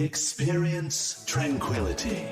Experience tranquility.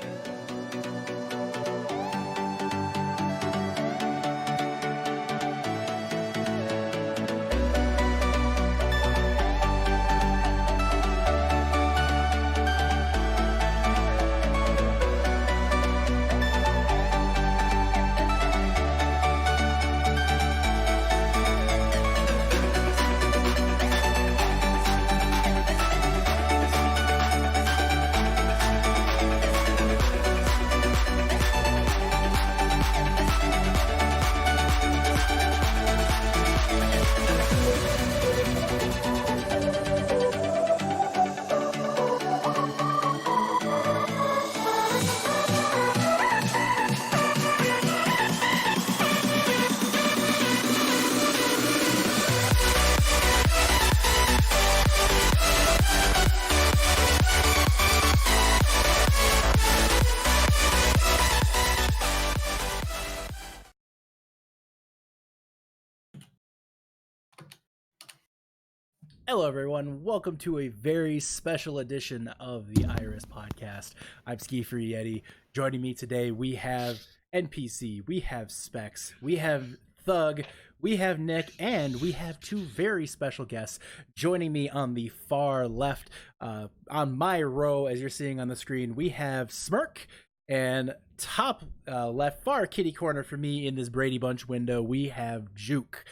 Hello, everyone. Welcome to a very special edition of the Iris Podcast. I'm S3E10. Joining me today, we have NPC, we have Specs, we have Thug, we have Nick, and we have two very special guests joining me on the far left. On my row, as you're seeing on the screen, we have Smirk, and top left, far kitty corner for me in this Brady Bunch window, we have Juke.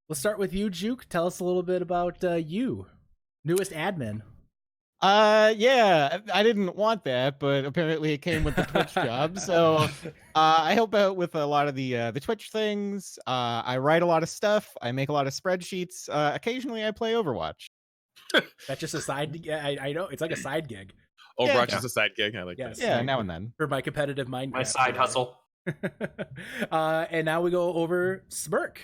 Let's start with you, Juke. Tell us a little bit about you, newest admin. Yeah, I didn't want that, but apparently it came with the Twitch job. So I help out with a lot of the Twitch things. I write a lot of stuff. I make a lot of spreadsheets. Occasionally I play Overwatch. That's just a side. I know it's like a side gig. Overwatch is a side gig. I like Yes. that. Yeah, now and then. For my competitive Minecraft. My side hustle. And now we go over Smirk.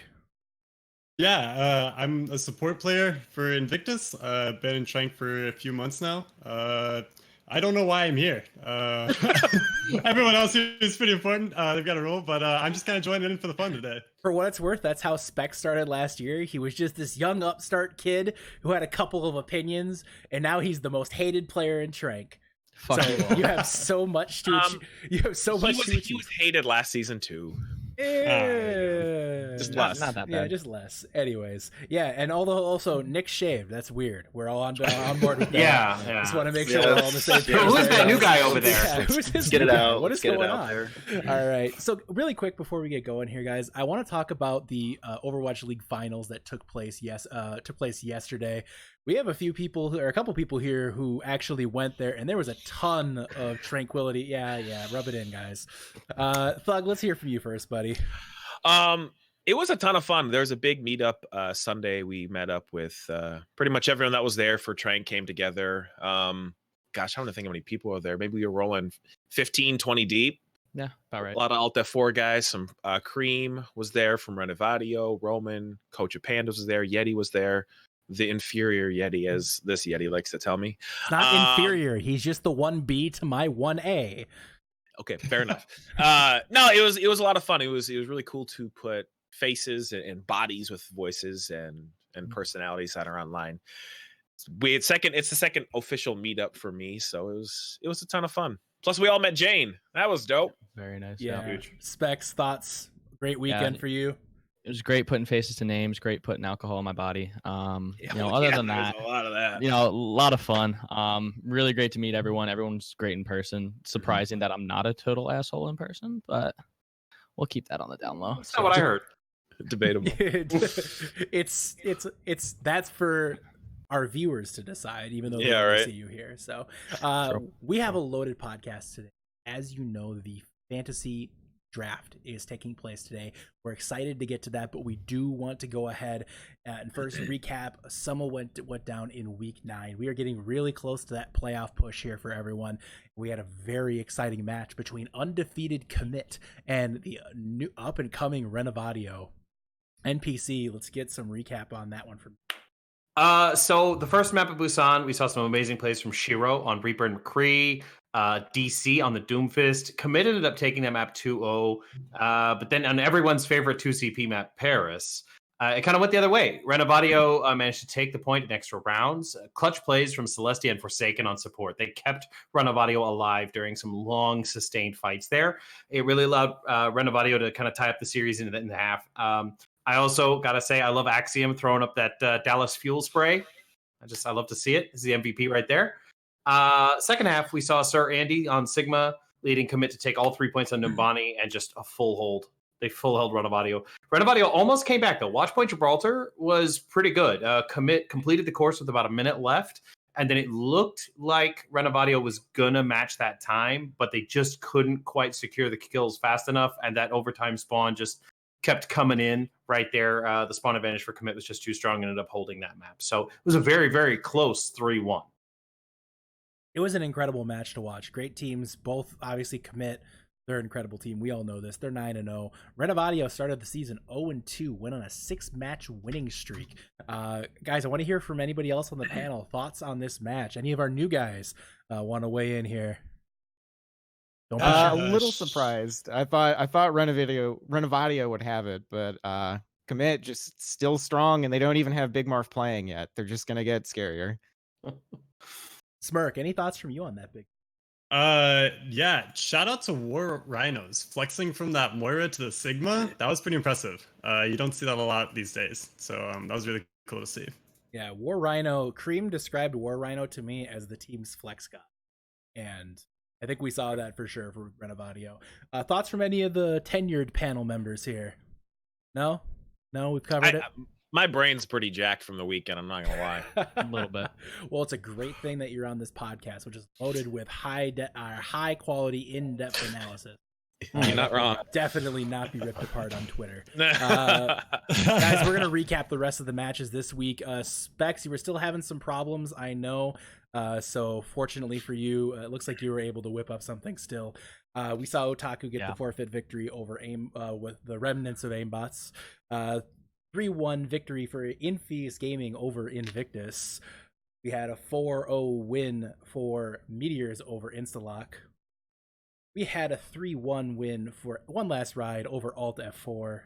Yeah, I'm a support player for Invictus. I've been in Shank for a few months now. I don't know why I'm here. Everyone else here is pretty important. They've got a role, but I'm just kind of joining in for the fun today. For what it's worth, that's how Spec started last year. He was just this young upstart kid who had a couple of opinions, and now he's the most hated player in Trank. Fuck So you have so much to you have so much to He was hated last season too. Just less. Not that bad. Yeah, just less. Anyways, yeah, and also Nick shaved. That's weird. We're all on board with that. Yeah. Just want to make sure we're all on the same page. Who's there. that new guy over there? Yeah, who's this Get new it guy? out. What is Let's get going it out on? there. All right. So really quick before we get going here, guys, I want to talk about the Overwatch League finals that took place yesterday. We have a couple people here who actually went there, and there was a ton of tranquility. Yeah, rub it in, guys. Thug, let's hear from you first, buddy. It was a ton of fun. There was a big meetup Sunday. We met up with pretty much everyone that was there for Trank came together. Gosh, I don't think how many people were there. Maybe we were rolling 15, 20 deep. Yeah, about right. A lot of Alt F4 guys. Some Cream was there from Renovadio. Roman, Coach of Pandas was there. Yeti was there. The inferior Yeti, as this Yeti likes to tell me. It's not inferior. He's just the 1B to my 1A. Okay, fair enough. No, it was a lot of fun. It was really cool to put faces and bodies with voices and personalities that are online. It's the second official meetup for me, so it was a ton of fun. Plus, we all met Jane. That was dope. Very nice. Yeah. Specs, thoughts. Great weekend for you. It was great putting faces to names, great putting alcohol in my body. Other than that, a lot of that. a lot of fun. Really great to meet everyone. Everyone's great in person. Surprising that I'm not a total asshole in person, but we'll keep that on the down low. That's not what I heard. Debatable. it's that's for our viewers to decide, even though they don't see you here. So we have a loaded podcast today. As you know, the fantasy draft is taking place today. We're excited to get to that, but we do want to go ahead and first recap some of what went down in week 9. We are getting really close to that playoff push here for everyone. We had a very exciting match between undefeated Commit and the new up and coming Renovadio. NPC, let's get some recap on that one from So the first map of Busan, we saw some amazing plays from Shiro on Reaper and McCree. DC on the Doomfist. Commit ended up taking that map 2-0. But then on everyone's favorite 2CP map, Paris, It kind of went the other way. Renovadio managed to take the point in extra rounds. Clutch plays from Celestia and Forsaken on support. They kept Renovadio alive during some long, sustained fights there. It really allowed Renovadio to kind of tie up the series in the half. I also got to say, I love Axiom throwing up that Dallas fuel spray. I love to see it. This is the MVP right there. Second half, we saw Sir Andy on Sigma leading Commit to take all 3 points on Numbani and just a full hold. They full held Renovadio. Renovadio almost came back, though. Watchpoint Gibraltar was pretty good. Commit completed the course with about a minute left, and then it looked like Renovadio was going to match that time, but they just couldn't quite secure the kills fast enough, and that overtime spawn just kept coming in right there. The spawn advantage for Commit was just too strong and ended up holding that map. So it was a very, very close 3-1. It was an incredible match to watch. Great teams, both obviously Commit. They're an incredible team. We all know this. They're 9-0. Renovadio started the season 0-2, went on a 6-match winning streak. Guys, I want to hear from anybody else on the panel. Thoughts on this match? Any of our new guys want to weigh in here? Don't be A shy. little surprised. I thought Renovadio would have it, but Commit just still strong, and they don't even have Big Marf playing yet. They're just gonna get scarier. Smirk, any thoughts from you on that big? Yeah, shout out to War Rhinos flexing from that Moira to the Sigma. That was pretty impressive. You don't see that a lot these days, so that was really cool to see. Yeah, War Rhino. Cream described War Rhino to me as the team's flex guy, and I think we saw that for sure for Renovadio. Thoughts from any of the tenured panel members here? No, we've covered it. My brain's pretty jacked from the weekend. I'm not gonna lie. A little bit. Well, it's a great thing that you're on this podcast, which is loaded with high quality, in-depth analysis. You're not wrong. Definitely not be ripped apart on Twitter. Guys, we're gonna recap the rest of the matches this week. Specs, you were still having some problems, I know. So fortunately for you, it looks like you were able to whip up something still. We saw Otaku get the forfeit victory over AIM with the remnants of Aimbots. 3-1 victory for Infeus Gaming over Invictus. We had a 4-0 win for Meteors over Instalock. We had a 3-1 win for One Last Ride over Alt F4.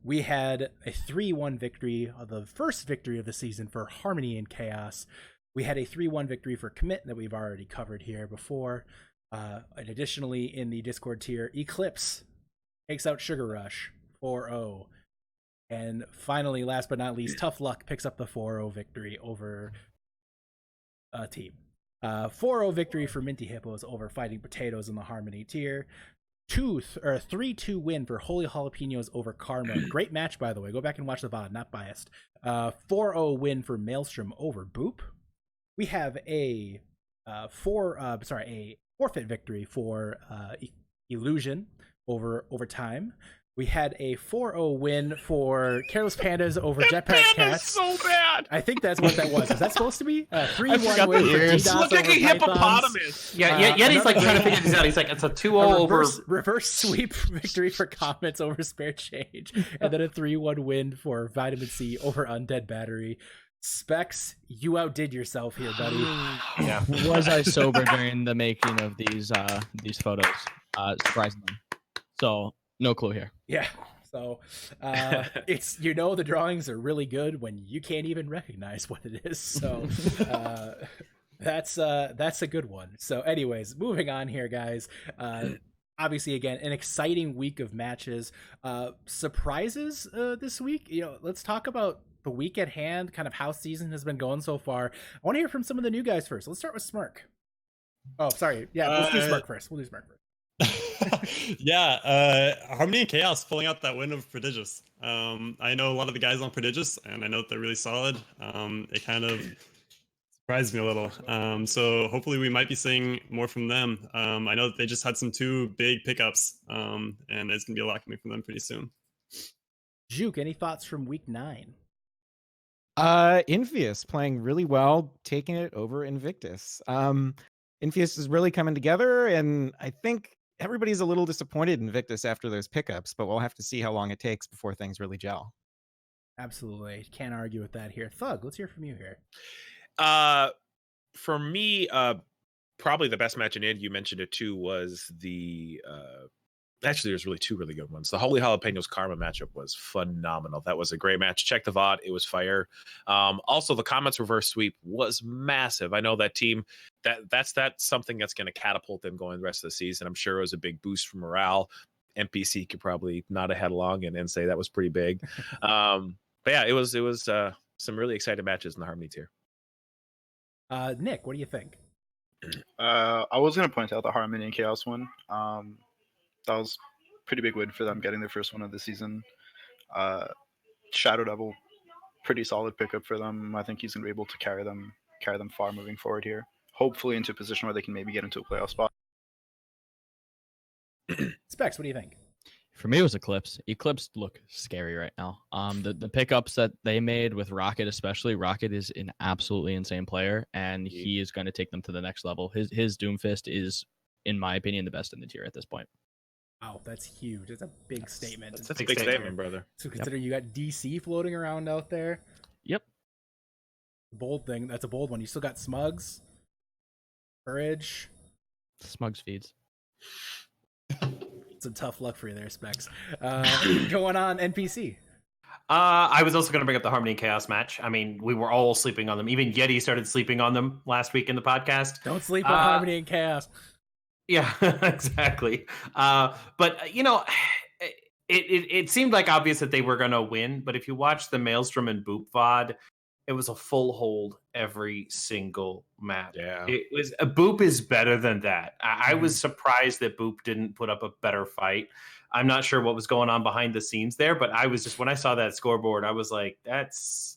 We had a 3-1 victory, the first victory of the season for Harmony and Chaos. We had a 3-1 victory for Commit that we've already covered here before. And additionally, in the Discord tier, Eclipse takes out Sugar Rush 4-0. And finally, last but not least, Tough Luck picks up the 4-0 victory over team. 4-0 victory for Minty Hippos over Fighting Potatoes in the Harmony tier. 3-2 win for Holy Jalapenos over Karma. Great match, by the way. Go back and watch the VOD, not biased. 4-0 win for Maelstrom over Boop. We have a forfeit victory for Illusion over Time. We had a 4-0 win for Careless Pandas over Jetpack Cats. So bad. I think that's what that was. Is that supposed to be a 3-1 win for DDoS Look like over a Pythons? hippopotamus. Yeah, Yeti's like trying to figure this out. He's like, it's a 2-0 over. Reverse sweep victory for Comets over Spare Change, and then a 3-1 win for Vitamin C over Undead Battery. Specs, you outdid yourself here, buddy. Yeah. Was I sober during the making of these photos? Surprisingly. So no clue here. Yeah. So it's the drawings are really good when you can't even recognize what it is. So that's a good one. So anyways, moving on here, guys. Obviously, again, an exciting week of matches. Surprises this week. Let's talk about the week at hand, kind of how season has been going so far. I want to hear from some of the new guys first. Let's start with Smirk. Oh, sorry. Yeah, let's do Smirk first. We'll do Smirk first. Yeah, Harmony and Chaos pulling out that win of Prodigious. I know a lot of the guys on Prodigious, and I know that they're really solid. It kind of surprised me a little. So hopefully we might be seeing more from them. I know that they just had some 2 big pickups, and there's going to be a lot coming from them pretty soon. Juke, any thoughts from week 9? Infeus playing really well, taking it over Invictus. Infeus is really coming together, and I think everybody's a little disappointed in Invictus after those pickups, but we'll have to see how long it takes before things really gel. Absolutely. Can't argue with that here. Thug, let's hear from you here. For me, probably the best match in it, you mentioned it too, was the Actually, there's really two really good ones. The Holy Jalapenos Karma matchup was phenomenal. That was a great match. Check the VOD. It was fire. Also, the Comets reverse sweep was massive. I know that team, that's something that's going to catapult them going the rest of the season. I'm sure it was a big boost for morale. NPC could probably nod a head along and say that was pretty big. But yeah, it was some really exciting matches in the Harmony tier. Nick, what do you think? I was gonna point out the Harmony and Chaos one. That was pretty big win for them, getting their first one of the season. Shadow Devil, pretty solid pickup for them. I think he's gonna be able to carry them far moving forward here. Hopefully into a position where they can maybe get into a playoff spot. Specs, what do you think? For me, it was Eclipse. Eclipse look scary right now. The pickups that they made with Rocket, especially Rocket, is an absolutely insane player, and he is going to take them to the next level. His Doomfist is, in my opinion, the best in the tier at this point. Wow, that's huge. That's a big statement. That's a big statement, brother. So considering you got DC floating around out there. Yep. Bold thing. That's a bold one. You still got Smugs, Courage. Smugs feeds. Some tough luck for you there, Specs. Going on NPC. I was also going to bring up the Harmony and Chaos match. I mean, we were all sleeping on them. Even Yeti started sleeping on them last week in the podcast. Don't sleep on Harmony and Chaos. Yeah, exactly. But you know, it seemed like obvious that they were going to win. But if you watch the Maelstrom and Boop VOD, it was a full hold every single map. Yeah, it was. Boop is better than that. I was surprised that Boop didn't put up a better fight. I'm not sure what was going on behind the scenes there, but I was just, when I saw that scoreboard, I was like, that's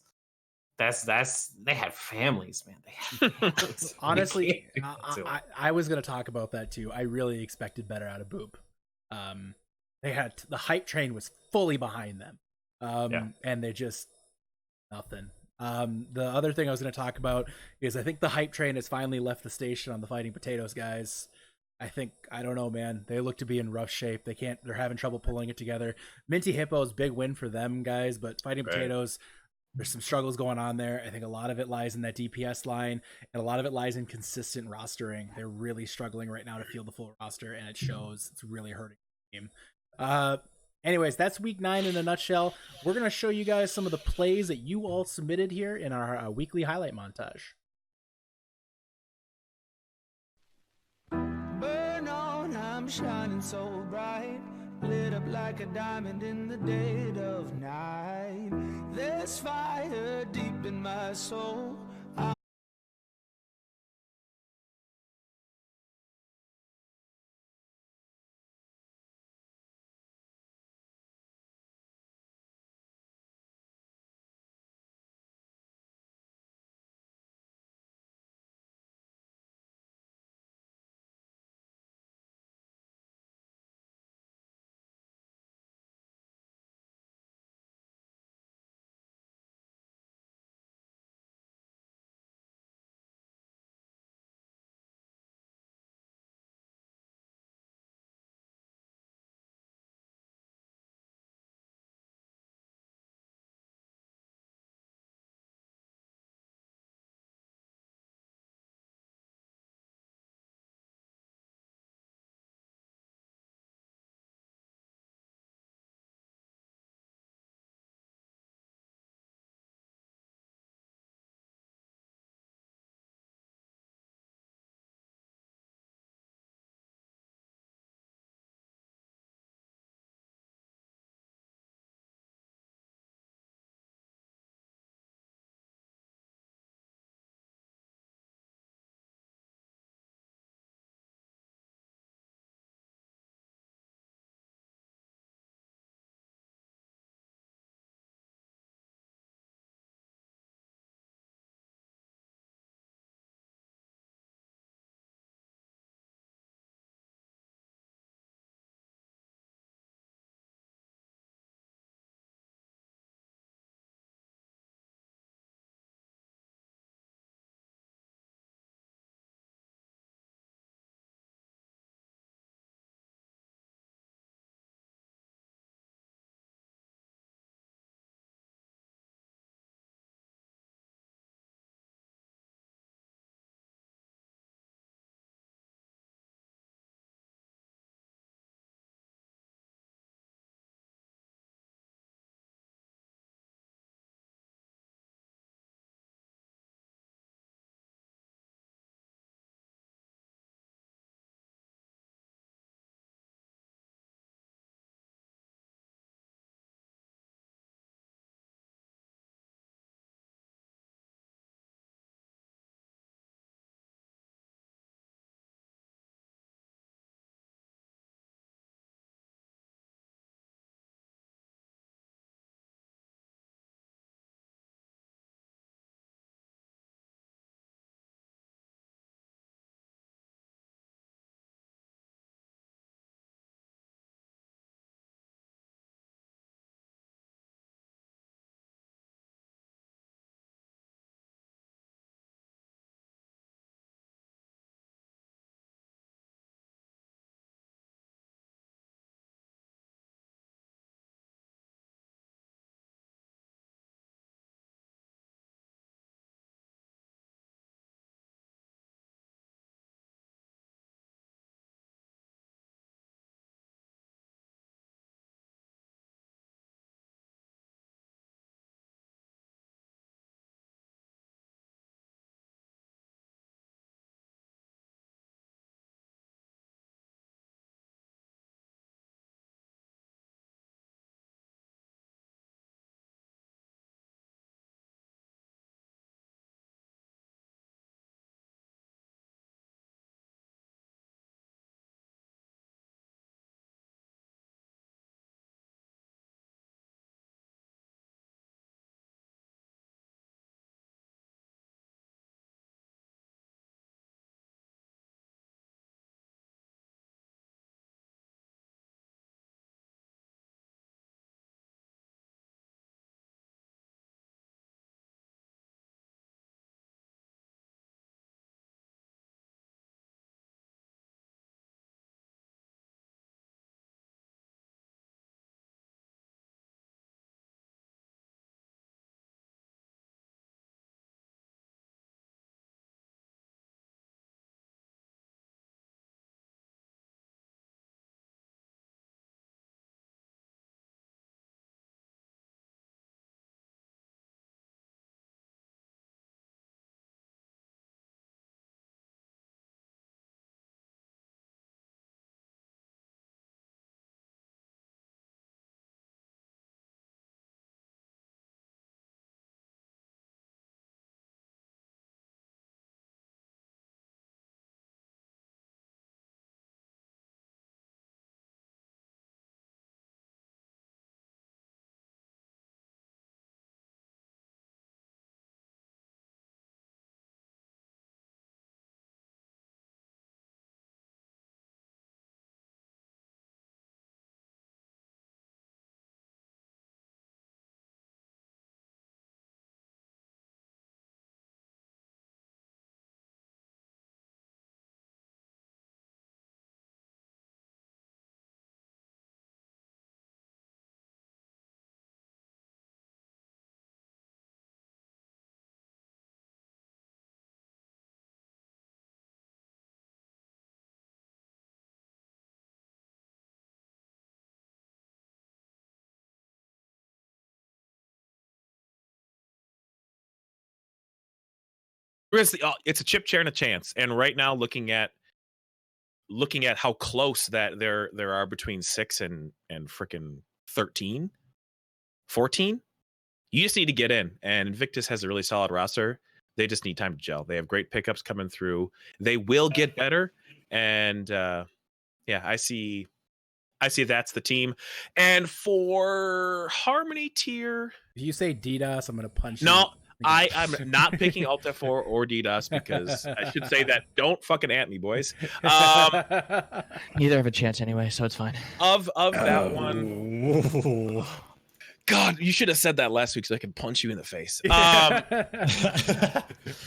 they had families, man. They had families. Honestly, I was going to talk about that too. I really expected better out of Boop. They had the hype train was fully behind them, and they just nothing. The other thing I was going to talk about is I think the hype train has finally left the station on the Fighting Potatoes guys. I don't know, man. They look to be in rough shape. They're having trouble pulling it together. Minty Hippo's big win for them guys, but Fighting Potatoes, there's some struggles going on there. I think a lot of it lies in that DPS line, and a lot of it lies in consistent rostering. They're really struggling right now to field the full roster, and it shows. It's really hurting the game. Anyways, that's week 9 in a nutshell. We're going to show you guys some of the plays that you all submitted here in our weekly highlight montage. Burn on, I'm shining so bright, lit up like a diamond in the dead of night. There's fire deep in my soul. It's a chip chair and a chance. And right now, looking at how close that there are between 6 and freaking 13, 14, you just need to get in. And Invictus has a really solid roster. They just need time to gel. They have great pickups coming through. They will get better. And I see that's the team. And for Harmony tier, if you say DDoS, I'm gonna punch you. no, I'm not picking Alt F4 or DDoS because I should say that. Don't fucking at me, boys. Neither have a chance anyway, so it's fine. Of that one, God, you should have said that last week so I could punch you in the face. I'm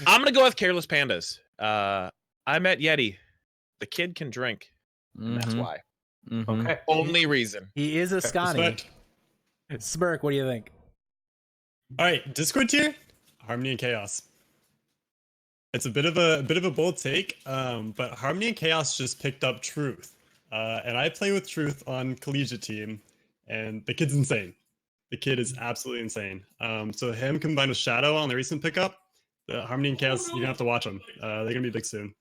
gonna go with Careless Pandas. I met Yeti. The kid can drink. And that's why. Okay. Only reason. He is a Scotty. Respect. Smirk, what do you think? All right, Discord tier, Harmony and Chaos. It's a bit of a bold take, but Harmony and Chaos just picked up Truth, and I play with Truth on collegiate team, and the kid's insane. The kid is absolutely insane. So him combined with Shadow on the recent pickup, the Harmony and Chaos, you're gonna have to watch them. They're gonna be big soon.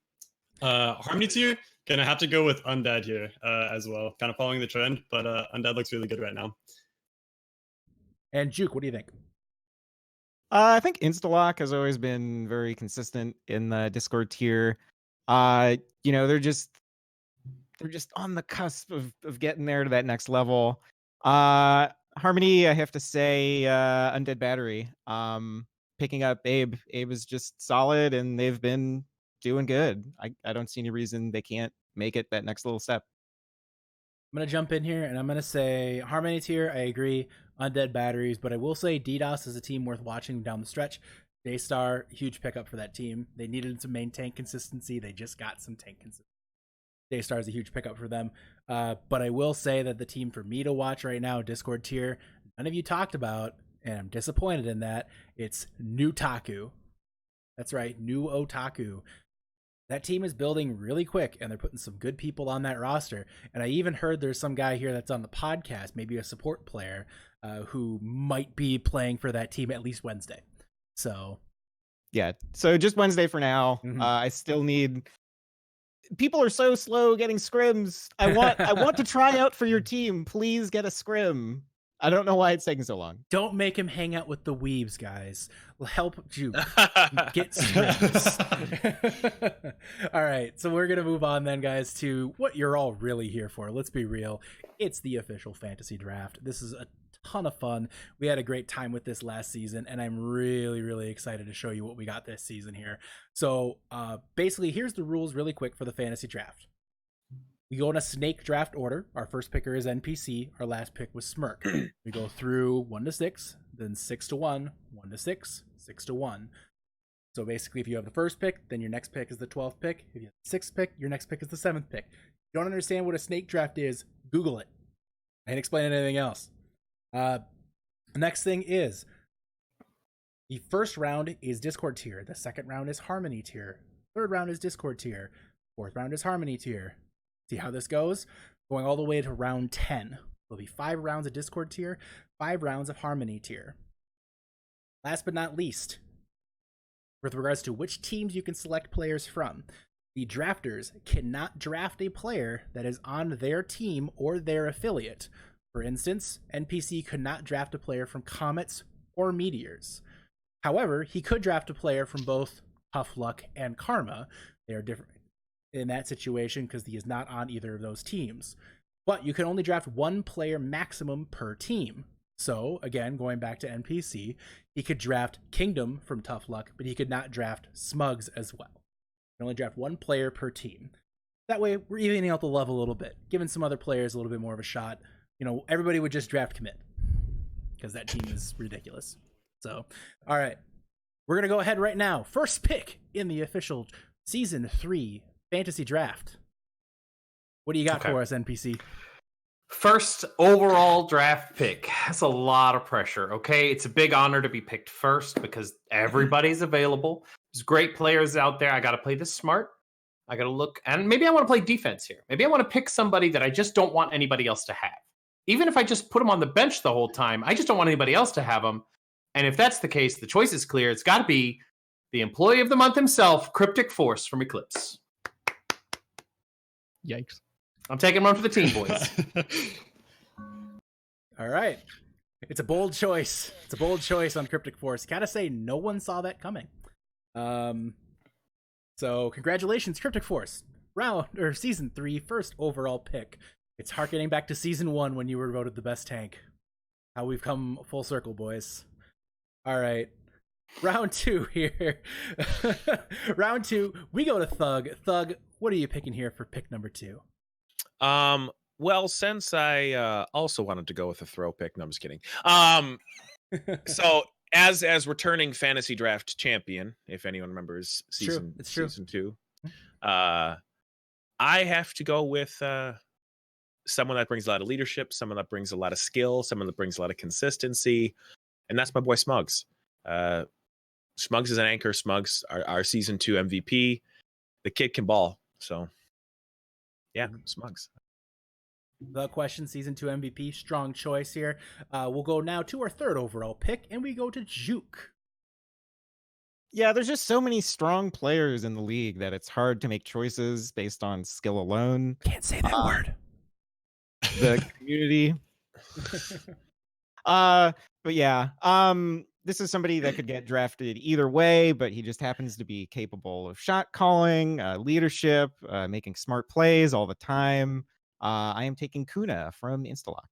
Harmony tier, gonna have to go with Undead here as well. Kind of following the trend, but Undead looks really good right now. And Juke, what do you think? I think Instalock has always been very consistent in the Discord tier. They're just on the cusp of getting there to that next level. Harmony, I have to say, Undead Battery. Picking up Abe. Abe is just solid, and they've been doing good. I don't see any reason they can't make it that next little step. I'm going to jump in here, and I'm going to say Harmony tier, I agree, Undead Batteries, but I will say DDoS is a team worth watching down the stretch. Daystar, huge pickup for that team. They needed some main tank consistency. They just got some tank consistency. Daystar is a huge pickup for them. But I will say that the team for me to watch right now, Discord tier, none of you talked about, and I'm disappointed in that, it's New Taku. That's right, New Otaku. That team is building really quick, and they're putting some good people on that roster. And I even heard there's some guy here that's on the podcast, maybe a support player, who might be playing for that team at least Wednesday. So, yeah. So just Wednesday for now. I still need. People are so slow getting scrims. I want to try out for your team. Please get a scrim. I don't know why it's taking so long. Don't make him hang out with the weebs, guys. Help Juke get scrims. All right, so we're going to move on then, guys, to what you're all really here for. Let's be real. It's the official fantasy draft. This is a ton of fun. We had a great time with this last season, and I'm really, really excited to show you what we got this season here. So basically, here's the rules really quick for the fantasy draft. We go in a snake draft order. Our first picker is NPC. Our last pick was Smirk. We go through 1 to 6, then 6 to 1, 1 to 6, 6 to 1. So basically, if you have the first pick, then your next pick is the 12th pick. If you have the 6th pick, your next pick is the 7th pick. If you don't understand what a snake draft is, Google it. I ain't explaining anything else. The next thing is the first round is Discord tier. The second round is Harmony tier. Third round is Discord tier. Fourth round is Harmony tier. See how this goes? Going all the way to round 10. There'll be 5 rounds of Discord tier, 5 rounds of Harmony tier. Last but not least, with regards to which teams you can select players from, the drafters cannot draft a player that is on their team or their affiliate. For instance, NPC could not draft a player from Comets or Meteors. However, he could draft a player from both Tough Luck and Karma. They are different in that situation because he is not on either of those teams. But you can only draft 1 player maximum per team. So, again, going back to NPC, he could draft Kingdom from Tough Luck, but he could not draft Smugs as well. You can only draft 1 player per team. That way, we're evening out the level a little bit, giving some other players a little bit more of a shot. You know, everybody would just draft Commit because that team is ridiculous. So, all right. We're going to go ahead right now. First pick in the official Season 3 Fantasy Draft. What do you got for us, NPC? First overall draft pick. That's a lot of pressure, okay? It's a big honor to be picked first because everybody's available. There's great players out there. I got to play this smart. I got to look, and maybe I want to play defense here. Maybe I want to pick somebody that I just don't want anybody else to have. Even if I just put them on the bench the whole time, I just don't want anybody else to have them. And if that's the case, the choice is clear. It's got to be the employee of the month himself, Cryptic Force from Eclipse. Yikes. I'm taking one for the team, boys. All right. It's a bold choice. It's a bold choice on Cryptic Force. Gotta say, no one saw that coming. So congratulations, Cryptic Force. Season 3, first overall pick. It's harkening back to Season 1 when you were voted the best tank. How we've come full circle, boys. All right. Round 2 here. Round 2, we go to Thug. Thug, what are you picking here for pick number 2? Well, since I also wanted to go with a throw pick, no, I'm just kidding. So as returning fantasy draft champion, if anyone remembers season 2, I have to go with someone that brings a lot of leadership, someone that brings a lot of skill, someone that brings a lot of consistency, and that's my boy Smugs. Smugs is an anchor. Smugs, our season 2 MVP. The kid can ball. So, yeah, Smugs. The question, season 2 MVP, strong choice here. We'll go now to our third overall pick, and we go to Juke. Yeah, there's just so many strong players in the league that it's hard to make choices based on skill alone. Can't say that word. The community. But yeah, this is somebody that could get drafted either way, but he just happens to be capable of shot calling, leadership, making smart plays all the time. I am taking Kuna from Instalock.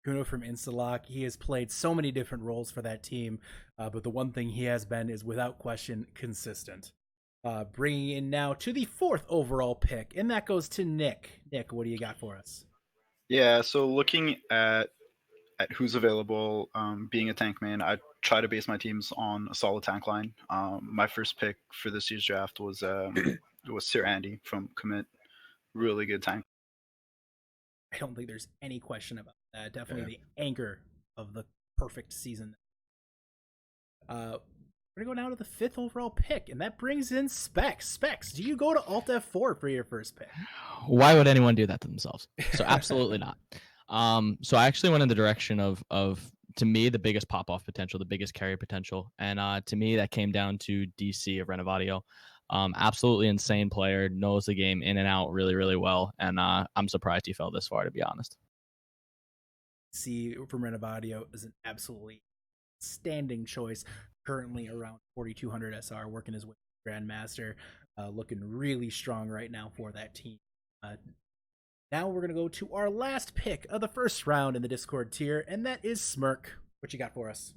Kuno from Instalock. He has played so many different roles for that team, but the one thing he has been is without question consistent. Bringing in now to the 4th overall pick, and that goes to Nick. Nick, what do you got for us? Yeah, so looking at who's available, being a tank man, I try to base my teams on a solid tank line. My first pick for this year's draft was Sir Andy from Commit. Really good tank. I don't think there's any question about that. Definitely the anchor of the perfect season. We're gonna go now to the 5th overall pick, and that brings in Specs. Specs, do you go to Alt F4 for your first pick? Why would anyone do that to themselves? So absolutely not. So I actually went in the direction of to me the biggest pop off potential, the biggest carry potential, and to me that came down to DC of Renovadio. Absolutely insane player, knows the game in and out really, really well, and I'm surprised he fell this far, to be honest. See, from Renovadio is an absolutely standing choice. Currently around 4,200 SR, working his way to Grandmaster, looking really strong right now for that team. Now we're gonna go to our last pick of the first round in the Discord tier, and that is Smirk. What you got for us?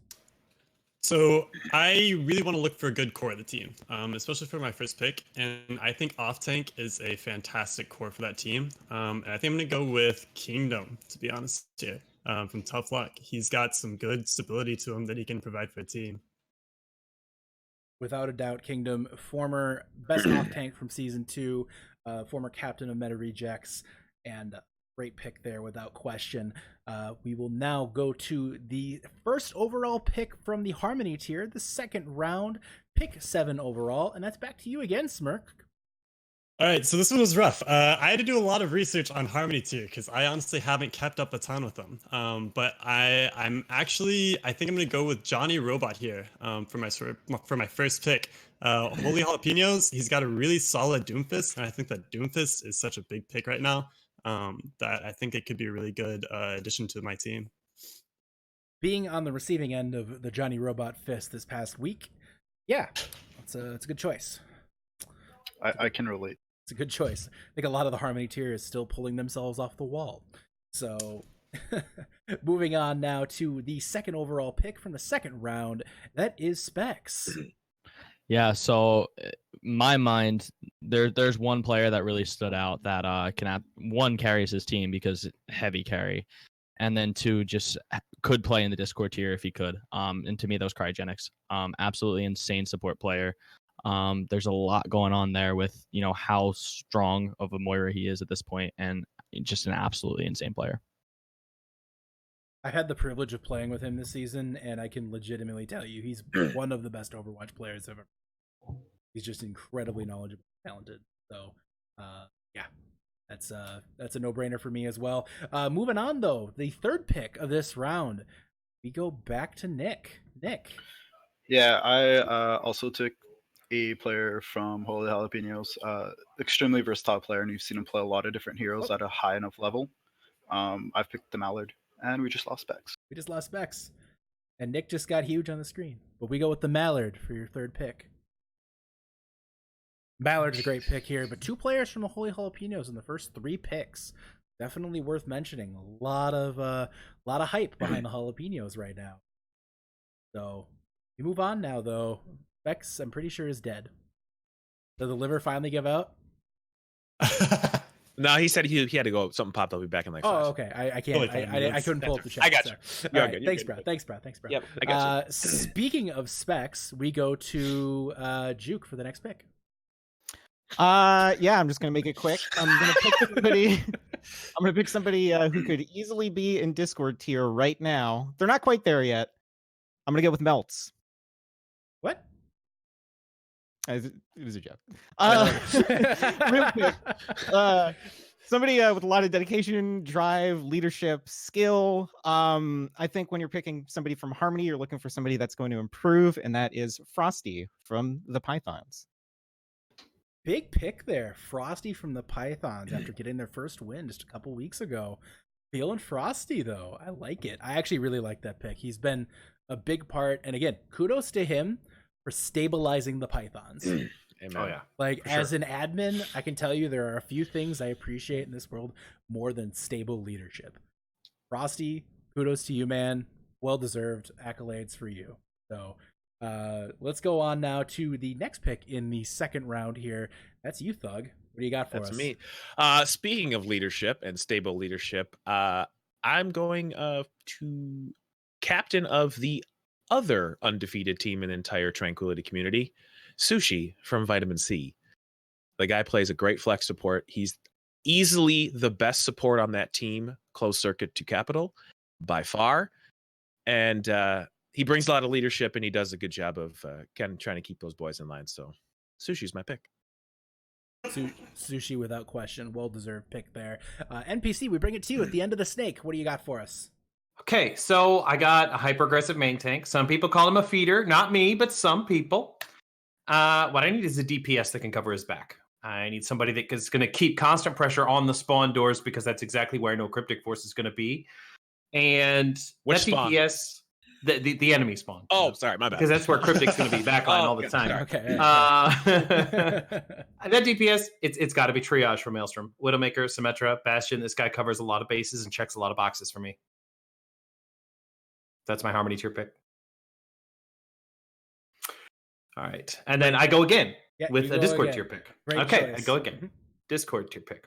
So I really want to look for a good core of the team, especially for my first pick. And I think Off Tank is a fantastic core for that team. And I think I'm going to go with Kingdom, to be honest here, from Tough Luck. He's got some good stability to him that he can provide for a team. Without a doubt, Kingdom, former best off tank from season 2, former captain of Meta Rejects, and great pick there without question. We will now go to the first overall pick from the Harmony tier, the second round, pick 7 overall, and that's back to you again, Smirk. All right, so this one was rough. I had to do a lot of research on Harmony tier because I honestly haven't kept up a ton with them. But I think I'm gonna go with Johnny Robot here for my first pick. Holy Jalapenos. He's got a really solid Doomfist, and I think that Doomfist is such a big pick right now that I think it could be a really good addition to my team. Being on the receiving end of the Johnny Robot Fist this past week, yeah, it's a good choice. I can relate. It's a good choice. I think a lot of the Harmony tier is still pulling themselves off the wall. So, moving on now to the second overall pick from the second round. That is Specs. Yeah, so my mind, there's one player that really stood out that one carries his team because heavy carry, and then 2 just could play in the Discord tier if he could. And to me, that was Cryogenics. Absolutely insane support player. There's a lot going on there with how strong of a Moira he is at this point, and just an absolutely insane player. I had the privilege of playing with him this season, and I can legitimately tell you he's one of the best Overwatch players I've ever. He's just incredibly knowledgeable, talented. So, yeah, that's a no-brainer for me as well. Moving on though, the third pick of this round, we go back to Nick. Nick. Yeah, I also took a player from Holy Jalapenos, extremely versatile player, and you've seen him play a lot of different heroes at a high enough level. I've picked the Mallard, and we just lost Specs. We just lost Specs. And Nick just got huge on the screen. But we go with the Mallard for your third pick. Mallard's a great pick here, but 2 players from the Holy Jalapenos in the first 3 picks. Definitely worth mentioning. A lot of hype behind the Jalapenos right now. So we move on now, though. Specs, I'm pretty sure, is dead. Did the liver finally give out? No, he said he had to go. Something popped up. He'll be back in like 5. Oh, okay. I can't. I couldn't pull up the chat. I got you. So. You're All right. good, you're Thanks, good. bro. Thanks, bro. Thanks, bro. Yep, I got you. Speaking of Specs, we go to Juke for the next pick. Yeah, I'm just gonna make it quick. I'm gonna pick somebody. I'm gonna pick somebody who could easily be in Discord tier right now. They're not quite there yet. I'm gonna go with Melts. What? It was a joke. Real quick. Somebody with a lot of dedication, drive, leadership, skill. I think when you're picking somebody from Harmony, you're looking for somebody that's going to improve, and that is Frosty from the Pythons. Big pick there. Frosty from the Pythons after getting their first win just a couple weeks ago. Feeling Frosty, though. I like it. I actually really like that pick. He's been a big part. And again, kudos to him for stabilizing the Pythons. Amen. Oh yeah. Like, For as sure. an admin, I can tell you there are a few things I appreciate in this world more than stable leadership. Frosty, kudos to you, man. Well deserved accolades for you. So let's go on now to the next pick in the second round here. That's you, Thug. What do you got for That's us? me. Speaking of leadership and stable leadership, I'm going to captain of the other undefeated team in the entire Tranquility community, Sushi from Vitamin C. The guy plays a great flex support. He's easily the best support on that team, closed circuit to capital, by far. And he brings a lot of leadership, and he does a good job of kind of trying to keep those boys in line. So Sushi's my pick. Sushi without question. Well deserved pick there. NPC, we bring it to you at the end of the snake. What do you got for us? Okay, so I got a hyper aggressive main tank. Some people call him a feeder, not me, but some people. What I need is a DPS that can cover his back. I need somebody that is going to keep constant pressure on the spawn doors because that's exactly where no Cryptic Force is going to be. And Which that spawn? DPS, the enemy spawn. Oh, sorry, my bad. Because that's where Cryptic's going to be backline all the okay, time. sorry. Okay. That DPS, it's got to be Triage from Maelstrom. Widowmaker, Symmetra, Bastion. This guy covers a lot of bases and checks a lot of boxes for me. That's my Harmony tier pick. All right. And then I go again with a Discord tier pick. Great Okay, choice. I go again. Discord tier pick.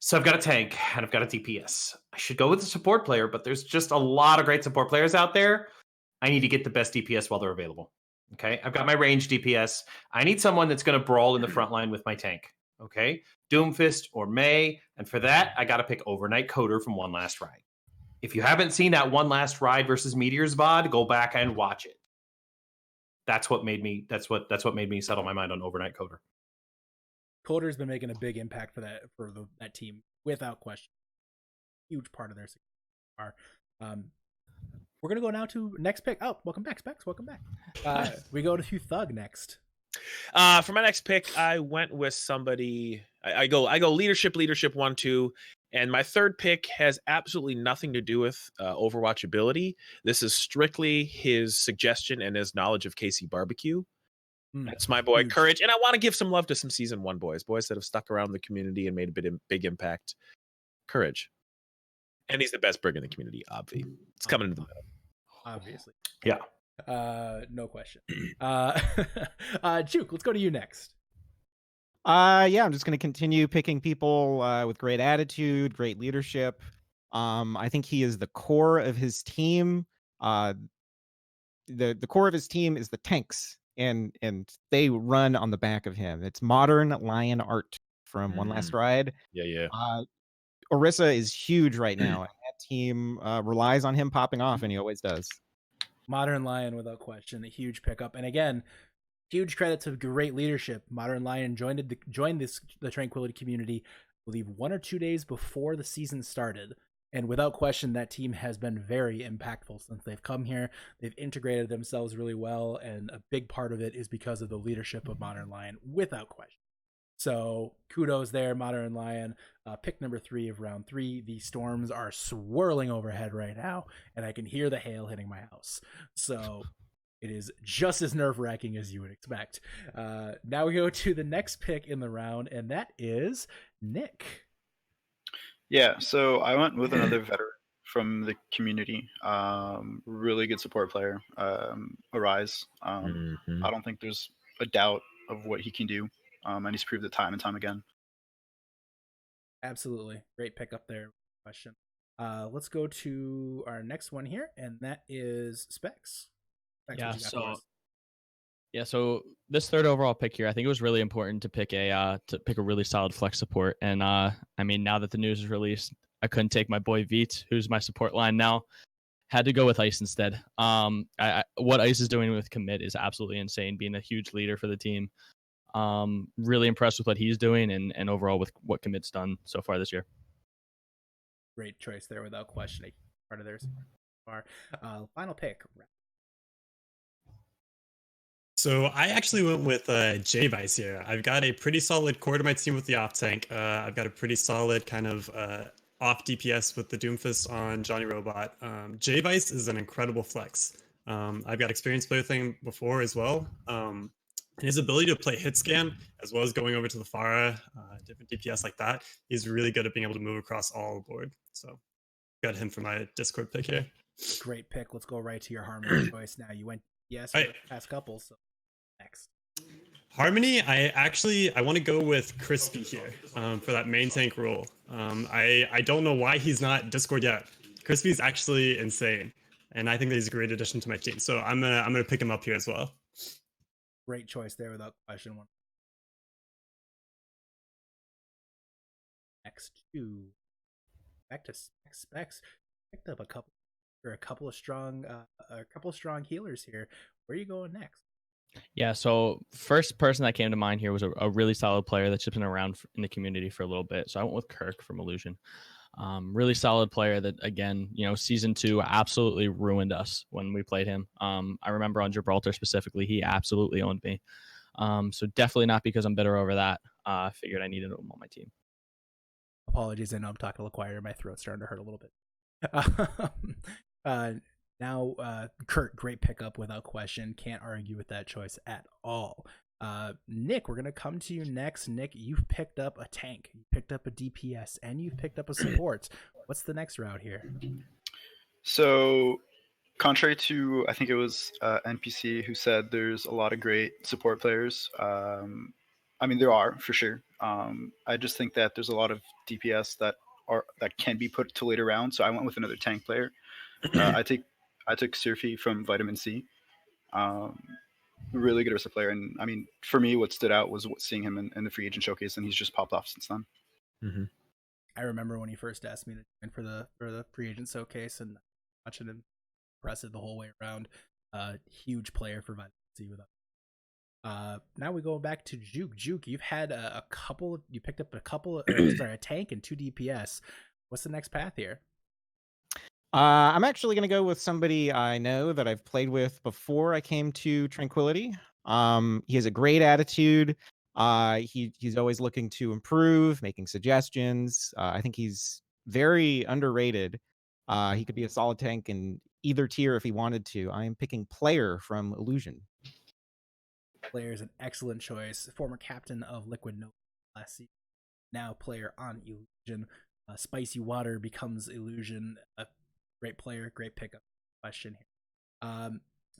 So I've got a tank and I've got a DPS. I should go with a support player, but there's just a lot of great support players out there. I need to get the best DPS while they're available. Okay, I've got my range DPS. I need someone that's going to brawl in the front line with my tank. Okay, Doomfist or May. And for that, I got to pick Overnight Coder from One Last Ride. If you haven't seen that One Last Ride versus Meteors VOD, go back and watch it. That's what made me settle my mind on Overnight Coder. Coder's been making a big impact for that team without question. Huge part of their success. We're gonna go now to next pick. Oh, welcome back, Specs. Welcome back. We go to Thug next. For my next pick, I went with somebody. I go leadership 1-2, and my third pick has absolutely nothing to do with Overwatch ability. This is strictly his suggestion and his knowledge of KC Barbecue. That's my boy Huge. Courage, and I want to give some love to some season 1 boys that have stuck around the community and made a big impact. Courage, and he's the best brig in the community. Obviously, it's coming into the middle. Obviously, Yeah. No question. Juke, let's go to you next. Yeah, I'm just going to continue picking people with great attitude, great leadership. I think he is the core of his team. The core of his team is the tanks, and they run on the back of him. It's Modern Lion Art from One Last Ride. Yeah. Orisa is huge right now, and that team relies on him popping off, and he always does. Modern Lion, without question, a huge pickup. And again, huge credit to great leadership. Modern Lion joined the Tranquility community, I believe, 1 or 2 days before the season started, And without question, that team has been very impactful since they've come here. They've integrated themselves really well, and a big part of it is because of the leadership of Modern Lion, without question. So kudos there, Modern Lion. Pick number 3 of round 3. The storms are swirling overhead right now, and I can hear the hail hitting my house. So it is just as nerve-wracking as you would expect. Now we go to the next pick in the round, and that is Nick. Yeah, so I went with another veteran from the community. Really good support player, Arise. I don't think there's a doubt of what he can do, and he's proved it time and time again. Absolutely. Great pick up there. Question. Let's go to our next one here, and that is Specs. Specs, Yeah, what you got for us? so this third overall pick here, I think it was really important to pick a really solid flex support. And I mean, now that the news is released, I couldn't take my boy Veet, who's my support line now. Had to go with Ice instead. What Ice is doing with Commit is absolutely insane, being a huge leader for the team. Really impressed with what he's doing and overall with what Commit's done so far this year. Great choice there, without questioning. Part of theirs. Final pick. So I actually went with J-Vice here. I've got a pretty solid core to my team with the off tank. I've got a pretty solid kind of off DPS with the Doomfist on Johnny Robot. J-Vice is an incredible flex. I've got experience player thing before as well. And his ability to play hit scan, as well as going over to the Pharah, different DPS like that, he's really good at being able to move across all the board. So got him for my Discord pick here. Great pick. Let's go right to your Harmony choice now. You went yes for the past couple, so next. Harmony, I want to go with Crispy here for that main tank role. I don't know why he's not Discord yet. Crispy's actually insane, and I think that he's a great addition to my team. So I'm gonna pick him up here as well. Great choice there, without question. One. Next to back to Specs. Picked up a couple of strong healers here. Where are you going next? Yeah, so first person that came to mind here was a really solid player that's just been around in the community for a little bit. So I went with Kirk from Illusion. Really solid player that, again, season 2 absolutely ruined us when we played him. I remember on Gibraltar specifically, he absolutely owned me. So definitely not because I'm bitter over that. I figured I needed him on my team. Apologies, I know I'm talking a little quieter. My throat's starting to hurt a little bit. Now, Kurt, great pickup without question. Can't argue with that choice at all. Nick, we're going to come to you next. Nick, you've picked up a tank, you picked up a DPS, and you've picked up a support. What's the next route here? So, contrary to, I think it was NPC who said there's a lot of great support players. I mean, there are, for sure. I just think that there's a lot of DPS that can be put to later rounds, so I went with another tank player. I took Surfy from Vitamin C. Really good as a player, and I mean, for me, what stood out was seeing him in the free agent showcase, and he's just popped off since then. Mm-hmm. I remember when he first asked me to join for the free agent showcase, and watching him impressive the whole way around. Huge player for Vitamin C with us. Now we go back to Juke. Juke, you've had a couple. You picked up a tank and 2 DPS. What's the next path here? I'm actually going to go with somebody I know that I've played with before I came to Tranquility. He has a great attitude. He's always looking to improve, making suggestions. I think he's very underrated. He could be a solid tank in either tier if he wanted to. I am picking Player from Illusion. Player is an excellent choice. Former captain of Liquid Nova last season. Now player on Illusion. Spicy Water becomes Illusion. Great player, great pickup. Question here.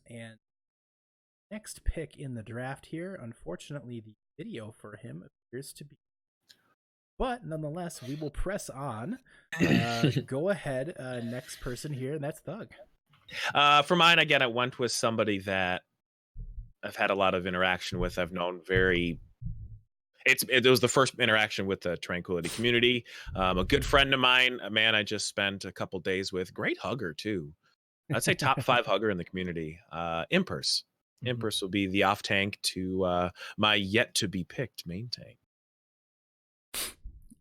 And next pick in the draft here, unfortunately, the video for him appears to be. But nonetheless, we will press on. Go ahead, next person here, and that's Thug. For mine, again, I went with somebody that I've had a lot of interaction with. I've known it was the first interaction with the Tranquility community. A good friend of mine, a man I just spent a couple days with. Great hugger too. I'd say top 5 hugger in the community. Impers. Impers will be the off tank to my yet to be picked main tank.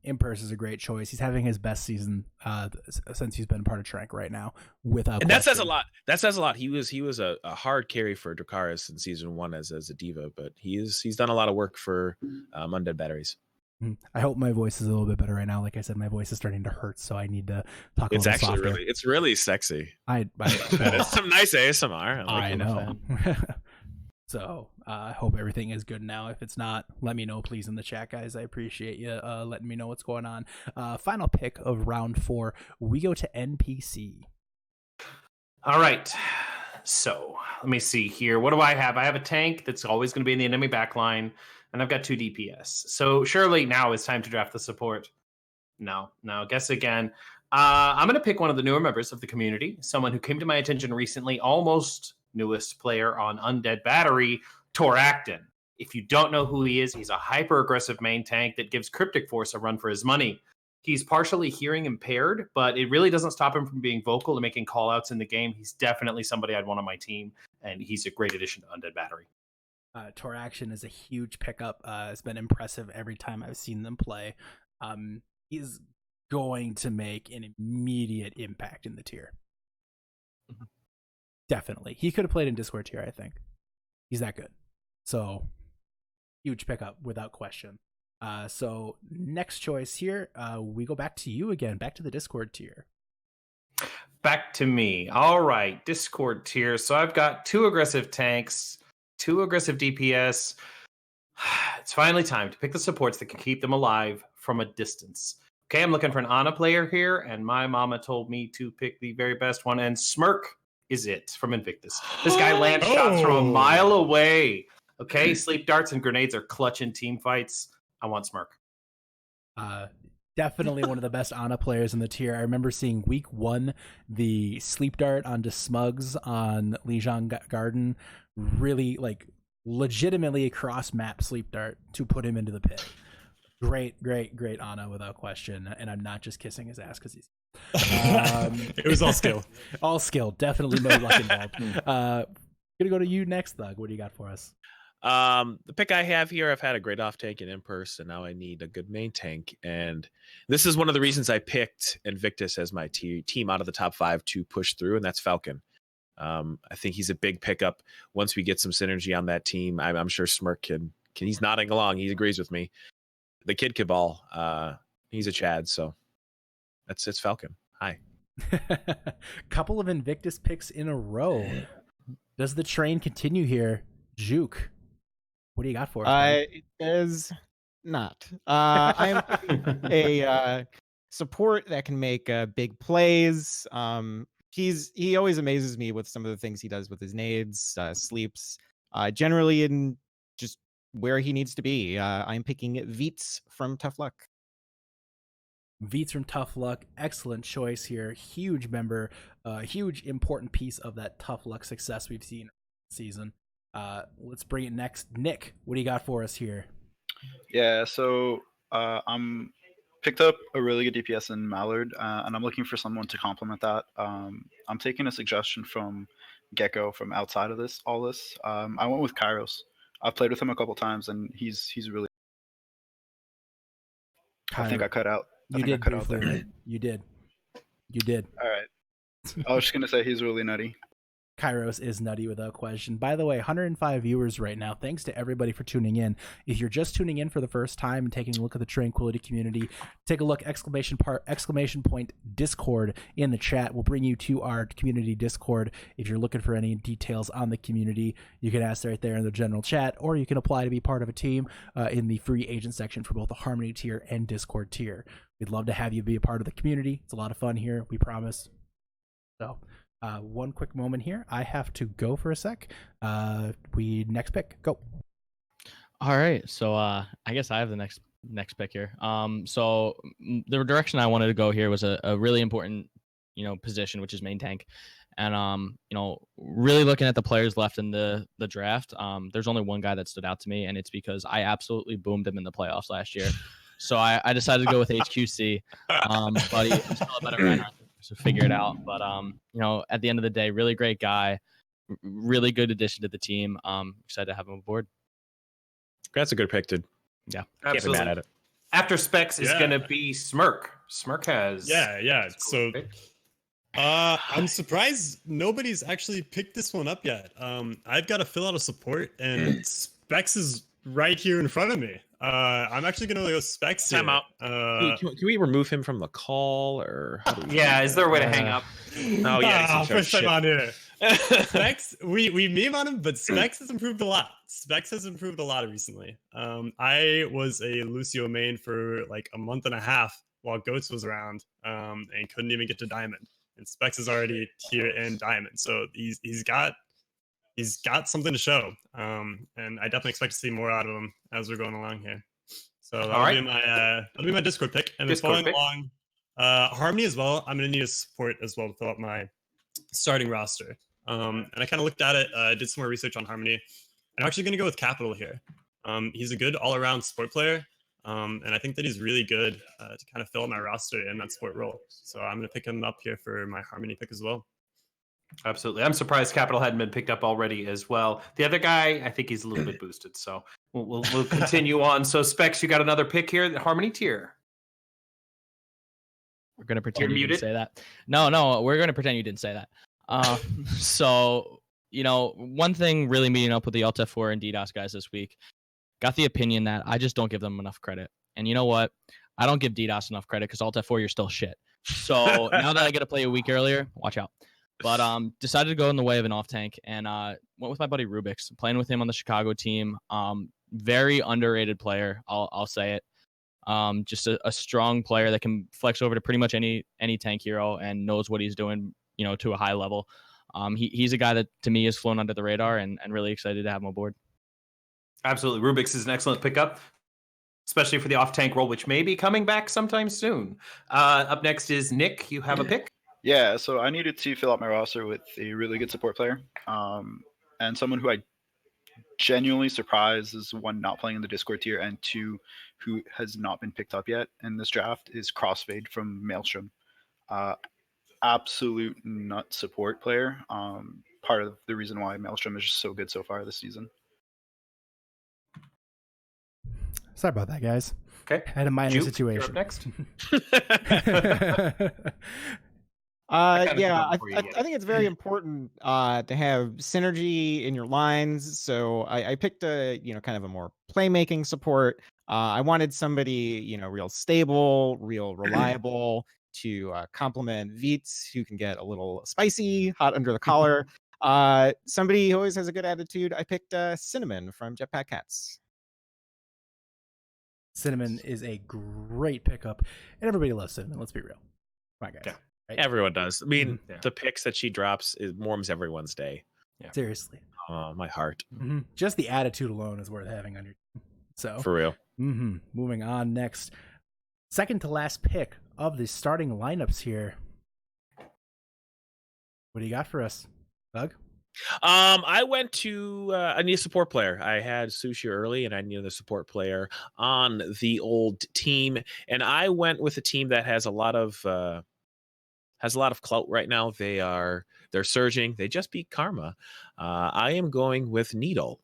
Impers is a great choice. He's having his best season since he's been part of Trank right now. Without And question. that says a lot. That says a lot. He was a hard carry for Dracarys in season 1 as a diva, but he's done a lot of work for Undead Batteries. I hope my voice is a little bit better right now. Like I said, my voice is starting to hurt, so I need to talk a It's little actually softer. it's really sexy. It's some nice ASMR. I know. So I hope everything is good now. If it's not, let me know, please, in the chat, guys. I appreciate you letting me know what's going on. Final pick of round 4. We go to NPC. All right. So let me see here. What do I have? I have a tank that's always going to be in the enemy backline, and I've got 2 DPS. So surely now it's time to draft the support. No, guess again. I'm going to pick one of the newer members of the community, someone who came to my attention recently, almost newest player on Undead Battery, Toractin. If you don't know who he is, he's a hyper-aggressive main tank that gives Cryptic Force a run for his money. He's partially hearing impaired, but it really doesn't stop him from being vocal and making call-outs in the game. He's definitely somebody I'd want on my team, and he's a great addition to Undead Battery. Toraction is a huge pickup. It's been impressive every time I've seen them play. He's going to make an immediate impact in the tier. Definitely. He could have played in Discord tier, I think. He's that good. So, huge pickup without question. So, next choice here, we go back to you again, back to the Discord tier. Back to me. All right, Discord tier. So, I've got 2 aggressive tanks, 2 aggressive DPS. It's finally time to pick the supports that can keep them alive from a distance. Okay, I'm looking for an Ana player here, and my mama told me to pick the very best one, and Smirk is it from Invictus. This guy lands shots from a mile away. Okay, sleep darts and grenades are clutch in team fights. I want Smirk. Definitely one of the best Ana players in the tier. I remember seeing week 1 the sleep dart onto Smugs on Lijiang Garden, really like legitimately a cross map sleep dart to put him into the pit. Great Ana without question, and I'm not just kissing his ass because he's. It was all skill. All skill, definitely no luck involved. Gonna go to you next, Thug. What do you got for us? The pick I have here, I've had a great off tank in Impers, and now I need a good main tank. And this is one of the reasons I picked Invictus as my team out of the top 5 to push through, and that's Falcon. I think he's a big pickup. Once we get some synergy on that team, I'm sure Smirk can. He's nodding along. He agrees with me. The kid can ball. He's a Chad, so it's Falcon. Hi. Couple of Invictus picks in a row. Does the train continue here? Juke, what do you got for us? It does not. I'm a support that can make big plays. He always amazes me with some of the things he does with his nades, sleeps, generally in just where he needs to be. I'm picking Veets from Tough Luck. Veets from Tough Luck, excellent choice here. Huge member, huge important piece of that Tough Luck success we've seen this season. Let's bring it next. Nick, what do you got for us here? Yeah, so I'm picked up a really good DPS in Mallard, and I'm looking for someone to complement that. I'm taking a suggestion from Gecko from outside of all this. I went with Kairos. I've played with him a couple times, and he's really. I think I cut out. You did briefly, right? You did. All right. I was just gonna say he's really nutty. Kairos is nutty without question. By the way, 105 viewers right now. Thanks to everybody for tuning in. If you're just tuning in for the first time and taking a look at the Tranquility community, take a look, exclamation point Discord in the chat. We'll bring you to our community Discord. If you're looking for any details on the community, you can ask right there in the general chat, or you can apply to be part of a team in the free agent section for both the Harmony tier and Discord tier. We'd love to have you be a part of the community. It's a lot of fun here, we promise. So, one quick moment here. I have to go for a sec. Next pick. Go. All right. So I guess I have the next pick here. So the direction I wanted to go here was a really important, position, which is main tank. And really looking at the players left in the draft, there's only one guy that stood out to me, and it's because I absolutely boomed him in the playoffs last year. So I decided to go with HQC. But he's still a better runner. So figure it out. But at the end of the day, really great guy, really good addition to the team. Excited to have him aboard. That's a good pick, dude. Yeah, can't be mad at it. After Specs is Yeah. going to be Smirk. Smirk has. Yeah. Cool So pick. I'm surprised nobody's actually picked this one up yet. I've got to fill out a support, and Specs is right here in front of me. I'm actually gonna go Specs here. Time out. Can we remove him from the call, or how do we Yeah, do is there a way to that? hang up? Oh yeah, he's in first time charge. on here. Specs, we meme on him, but Specs has improved a lot. Specs has improved a lot recently. I was a Lucio main for like a month and a half while Goats was around, and couldn't even get to Diamond. And Specs is already here in Diamond, so he's got something to show. And I definitely expect to see more out of him as we're going along here. So that'll be my Discord pick, and then Discord following pick. along, Harmony as well. I'm gonna need a support as well to fill out my starting roster. And I kind of looked at it, did some more research on Harmony, and I'm actually gonna go with Capital here. He's a good all-around support player. And I think that he's really good to kind of fill out my roster in that support role. So I'm going to pick him up here for my Harmony pick as well. Absolutely. I'm surprised Capital hadn't been picked up already as well. The other guy, I think he's a little bit boosted. So we'll continue on. So Specs, you got another pick here, the Harmony tier. We're gonna pretend You're you muted. didn't say that. No, we're gonna pretend you didn't say that. So one thing really meeting up with the Alt F4 and DDoS guys this week, got the opinion that I just don't give them enough credit. And you know what? I don't give DDoS enough credit because Alt F4, you're still shit. So now that I get to play a week earlier, watch out. But decided to go in the way of an off tank and went with my buddy Rubix, playing with him on the Chicago team. Very underrated player, I'll say it. Just a strong player that can flex over to pretty much any tank hero and knows what he's doing, to a high level. He's a guy that to me has flown under the radar and really excited to have him aboard. Absolutely. Rubix is an excellent pickup, especially for the off-tank role, which may be coming back sometime soon. Up next is Nick. You have a pick? Yeah, so I needed to fill out my roster with a really good support player, and someone who I genuinely surprised is one not playing in the Discord tier, and two who has not been picked up yet in this draft is Crossfade from Maelstrom. Absolute nut support player. Part of the reason why Maelstrom is just so good so far this season. Sorry about that, guys. Okay. I had a minor Juke, situation. you're up next. I think it's very important to have synergy in your lines. So I picked a kind of a more playmaking support. I wanted somebody real stable, real reliable to complement Veets, who can get a little spicy, hot under the collar. Somebody who always has a good attitude. I picked Cinnamon from Jetpack Cats. Cinnamon is a great pickup, and everybody loves Cinnamon. Let's be real. Come on, guys. Yeah. Right? Everyone does. I mean, Yeah. the picks that she drops warms everyone's day. Seriously. Oh, my heart. Mm-hmm. Just the attitude alone is worth having on your team. So For real. Moving on next. Second to last pick of the starting lineups here. What do you got for us, Doug? I went to I need a support player. I had Sushi early, and I needed a support player on the old team, and I went with a team that has a lot of clout right now. They're surging. They just beat Karma. I am going with Needle.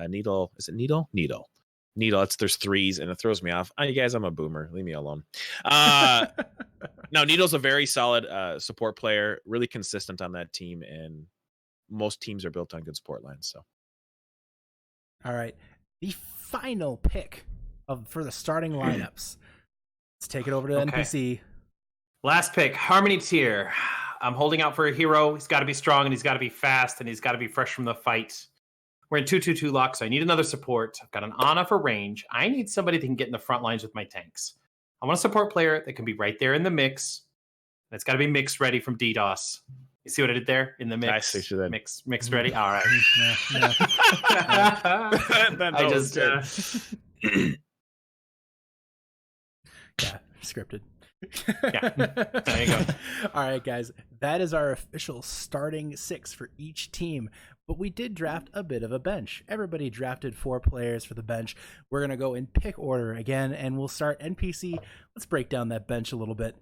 Needle, is it Needle? Needle. There's threes, and it throws me off. You guys, I'm a boomer. Leave me alone. No, Needle's a very solid support player, really consistent on that team, and most teams are built on good support lines. So, all right, the final pick for the starting lineups. Let's take it over to the NPC. Last pick, Harmony tier. I'm holding out for a hero. He's got to be strong, and he's got to be fast, and he's got to be fresh from the fight. We're in 2-2-2 lock, so I need another support. I've got an Ana for range. I need somebody that can get in the front lines with my tanks. I want a support player that can be right there in the mix. And it's got to be mix ready from DDoS. You see what I did there in the mix? I see what you did. Mix ready. All right. I just yeah, scripted. Yeah, there you go. All right, guys, that is our official starting 6 for each team. But we did draft a bit of a bench. Everybody drafted 4 players for the bench. We're going to go in pick order again, and we'll start NPC. Let's break down that bench a little bit.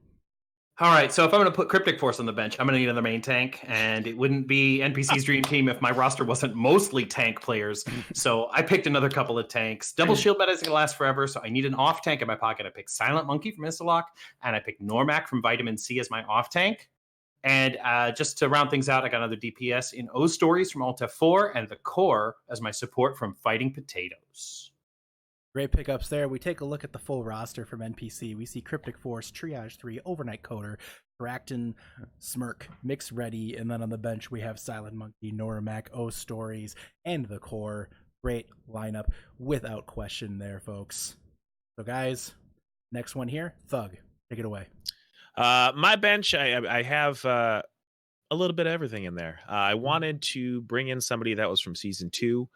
All right, so if I'm going to put Cryptic Force on the bench, I'm going to need another main tank, and it wouldn't be NPC's dream team if my roster wasn't mostly tank players. So I picked another couple of tanks. Double shield meta isn't going to last forever, so I need an off tank in my pocket. I picked Silent Monkey from Instalock, and I picked Normac from Vitamin C as my off tank. And just to round things out, I got another DPS in O Stories from Alt F4, and the Core as my support from Fighting Potatoes. Great pickups there. We take a look at the full roster from NPC. We see Cryptic Force, Triage 3, Overnight Coder, Bracton, Smirk, Mix Ready, and then on the bench we have Silent Monkey, Normac, O Stories, and the Core. Great lineup without question there, folks. So guys, next one here, Thug. Take it away. My bench, I have a little bit of everything in there. I wanted to bring in somebody that was from season 2.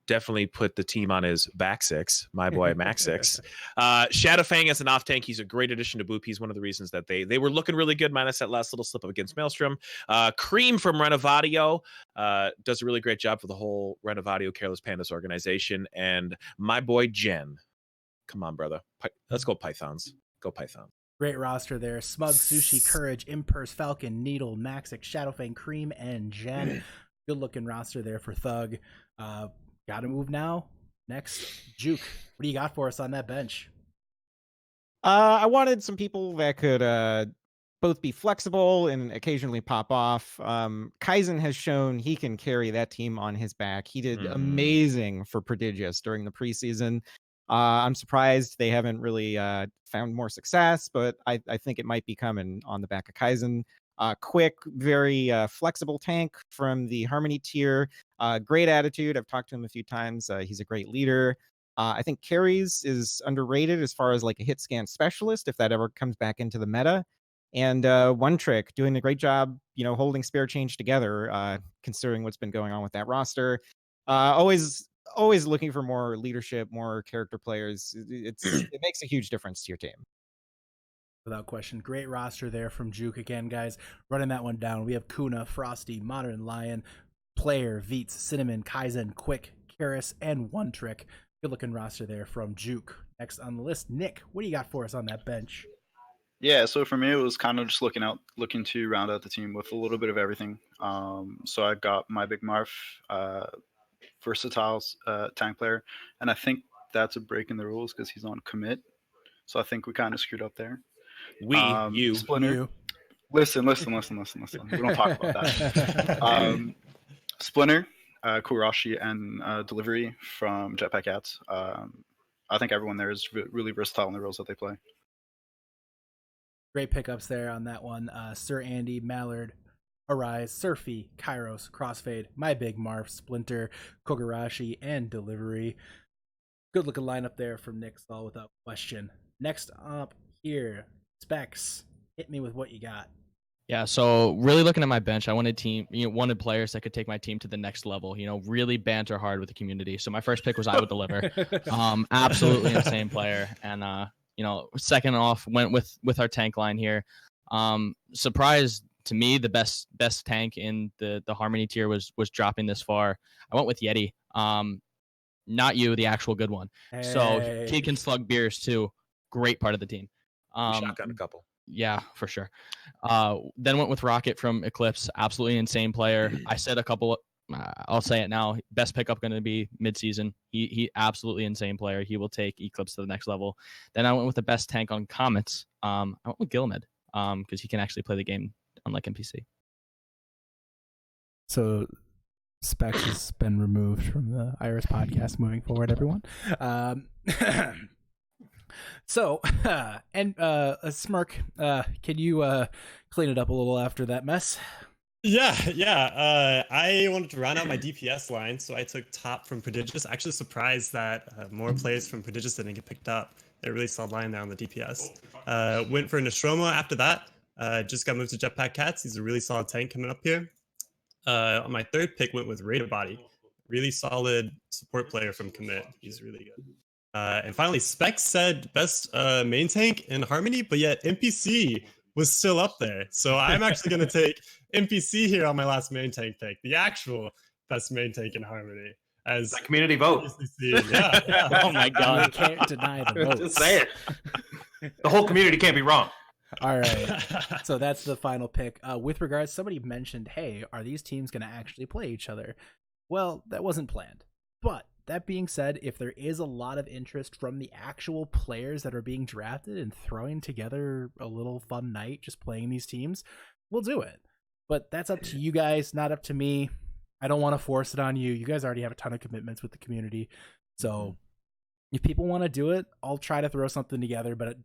Definitely put the team on his back six, my boy Max Six. Shadowfang as an off tank, he's a great addition to Boop. He's one of the reasons that they were looking really good, minus that last little slip up against Maelstrom. Cream from Renovadio does a really great job for the whole Renovadio Careless Pandas organization. And my boy Jen, come on, brother, let's go Pythons. Go Python. Great roster there. Smug, Sushi, Courage, Impers, Falcon, Needle, Maxic, Shadowfang, Cream, and Jen. Good looking roster there for Thug. Gotta move now. Next, Juke. What do you got for us on that bench? I wanted some people that could both be flexible and occasionally pop off. Kaizen has shown he can carry that team on his back. He did amazing for Prodigious during the preseason. I'm surprised they haven't really found more success, but I think it might be coming on the back of Kaizen. Quick, very flexible tank from the Harmony tier. Great attitude. I've talked to him a few times. He's a great leader. I think Carries is underrated as far as like a hit scan specialist, if that ever comes back into the meta. And One Trick doing a great job, holding spare change together, considering what's been going on with that roster. Always looking for more leadership, more character players. It makes a huge difference to your team. Without question. Great roster there from Juke again, guys. Running that one down. We have Kuna, Frosty, Modern Lion, Player, Veets, Cinnamon, Kaizen, Quick, Karis, and One Trick. Good looking roster there from Juke. Next on the list, Nick, what do you got for us on that bench? Yeah, so for me, it was kind of just looking to round out the team with a little bit of everything. So I got my Big Marf, versatile tank player, and I think that's a break in the rules because he's on commit. So I think we kind of screwed up there. You. Splinter. You. Listen. We don't talk about that. Splinter, Kurashi, and Delivery from Jetpack Cats. I think everyone there is really versatile in the roles that they play. Great pickups there on that one. Sir Andy, Mallard, Arise, Surfy, Kairos, Crossfade, My Big Marf, Splinter, Kogarashi, and Delivery. Good looking lineup there from Nick Stahl without question. Next up here, Specs. Hit me with what you got. Yeah, so really looking at my bench, I wanted wanted players that could take my team to the next level, really banter hard with the community. So my first pick was I Would Deliver. Absolutely insane player. And second off went with our tank line here. Surprised to me, the best tank in the Harmony tier was dropping this far. I went with Yeti. Not you, the actual good one. Hey. So he can slug beers too. Great part of the team. Shotgun a couple. Yeah, for sure. Then went with Rocket from Eclipse. Absolutely insane player. I said a couple. I'll say it now. Best pickup going to be midseason. He absolutely insane player. He will take Eclipse to the next level. Then I went with the best tank on Comets. I went with Gilmed because he can actually play the game unlike NPC. So Specs has been removed from the Iris podcast moving forward, everyone. So, and Smirk, can you clean it up a little after that mess? Yeah. I wanted to round out my DPS line, so I took Top from Prodigious. Actually surprised that more players from Prodigious didn't get picked up. They really solid line there on the DPS. Went for Nostromo after that. Just got moved to Jetpack Cats. He's a really solid tank coming up here. On my third pick, went with Raider Body. Really solid support player from Commit. He's really good. And finally, Specs said best main tank in Harmony, but yet NPC was still up there. So I'm actually going to take NPC here on my last main tank pick, the actual best main tank in Harmony. As that community vote. Yeah. Oh my God, I can't deny the vote. Just say it. The whole community can't be wrong. All right. So that's the final pick. With regards, somebody mentioned, hey, are these teams going to actually play each other? Well, that wasn't planned. But that being said, if there is a lot of interest from the actual players that are being drafted and throwing together a little fun night just playing these teams, we'll do it. But that's up to you guys, not up to me. I don't want to force it on you. You guys already have a ton of commitments with the community. So if people want to do it, I'll try to throw something together, but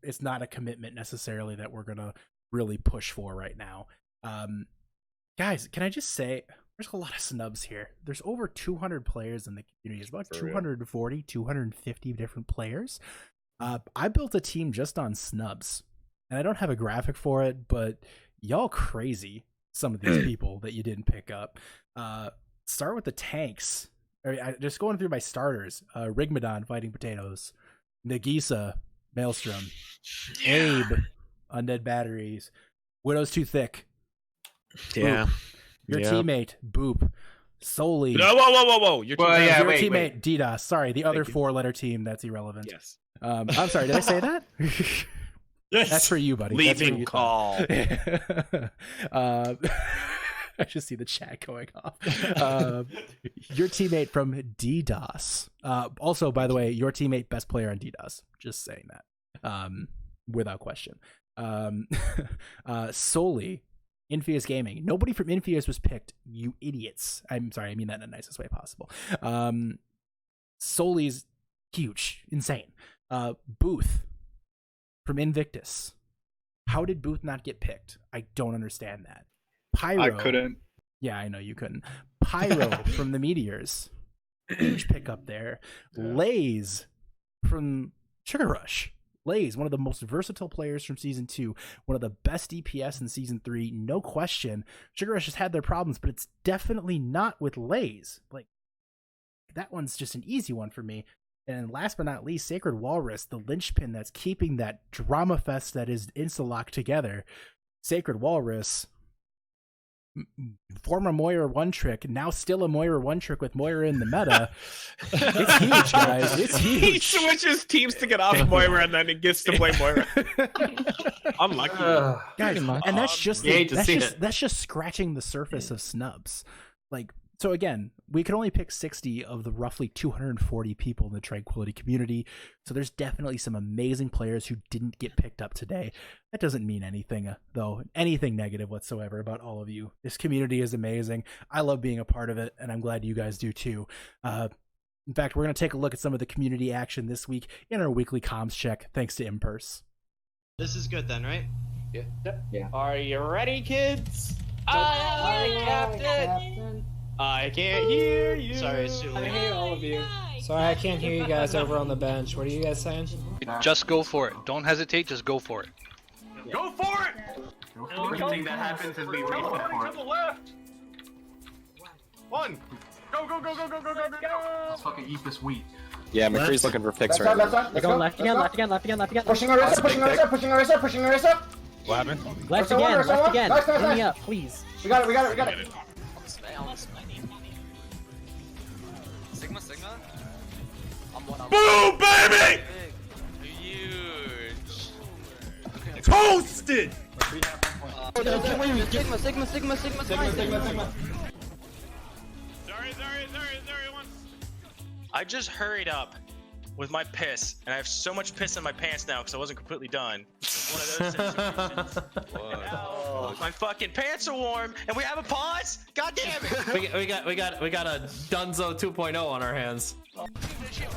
it's not a commitment necessarily that we're going to really push for right now. Guys, can I just say, there's a lot of snubs here. There's over 200 players in the community. There's about 240, 250 different players. I built a team just on snubs, and I don't have a graphic for it, but y'all crazy, some of these people that you didn't pick up. Start with the tanks. Just going through my starters. Rigmadon, Fighting Potatoes. Nagisa, Maelstrom. Abe, Undead Batteries. Widow's Too Thick. Yeah. Your teammate, Boop. Solely. No, whoa. Your teammate, DDoS. Sorry, the other 4-letter team, that's irrelevant. Yes. I'm sorry, did I say that? Yes. That's for you, buddy. Leaving call. I just see the chat going off. Your teammate from DDoS. Also, by the way, your teammate, best player on DDoS. Just saying that. Without question. Solely, Infius Gaming. Nobody from Infius was picked, you idiots. I'm sorry, I mean that in the nicest way possible. Solely's huge. Insane. Booth from Invictus. How did Booth not get picked? I don't understand that. Pyro. I couldn't. Yeah, I know you couldn't. Pyro from the Meteors. Huge pickup there. Lays from Sugar Rush. Lays, one of the most versatile players from Season 2. One of the best DPS in Season 3. No question. Sugar Rush has had their problems, but it's definitely not with Lays. Like, that one's just an easy one for me. And last but not least, Sacred Walrus, the linchpin that's keeping that drama fest that is Instalock together. Sacred Walrus, former Moira one trick, now still a Moira one trick with Moira in the meta. It's huge, guys. It's huge. He switches teams to get off Moira and then he gets to play Moira. Unlucky. Guys, and that's just that's just scratching the surface of snubs. Like, so again, we can only pick 60 of the roughly 240 people in the Tranquility community. So there's definitely some amazing players who didn't get picked up today. That doesn't mean anything, though, anything negative whatsoever about all of you. This community is amazing. I love being a part of it, and I'm glad you guys do too. In fact, we're going to take a look at some of the community action this week in our weekly comms check, thanks to Impurse. This is good then, right? Yeah. Are you ready, kids? Aye, Captain! I can't hear you. Sorry, it's too I late. hear all of you. Sorry, I can't hear you guys over on the bench. What are you guys saying? Just go for it. Don't hesitate, just go for it. Go for it! The only thing that happens is we reset for it. To the left. One. Go. Let's fucking eat this wheat. Yeah, McCree's looking for picks right now. They're going left again. Pushing our wrist up. What happened? Left again. Hit me up, please. We got it. Sigma? Boom, baby! Huge. Toasted! Sigma. Sorry, one. I just hurried up with my piss, and I have so much piss in my pants now because I wasn't completely done. It's one of those situations. My fucking pants are warm, and we have a pause. God damn it! We got a Dunzo 2.0 on our hands. No shield.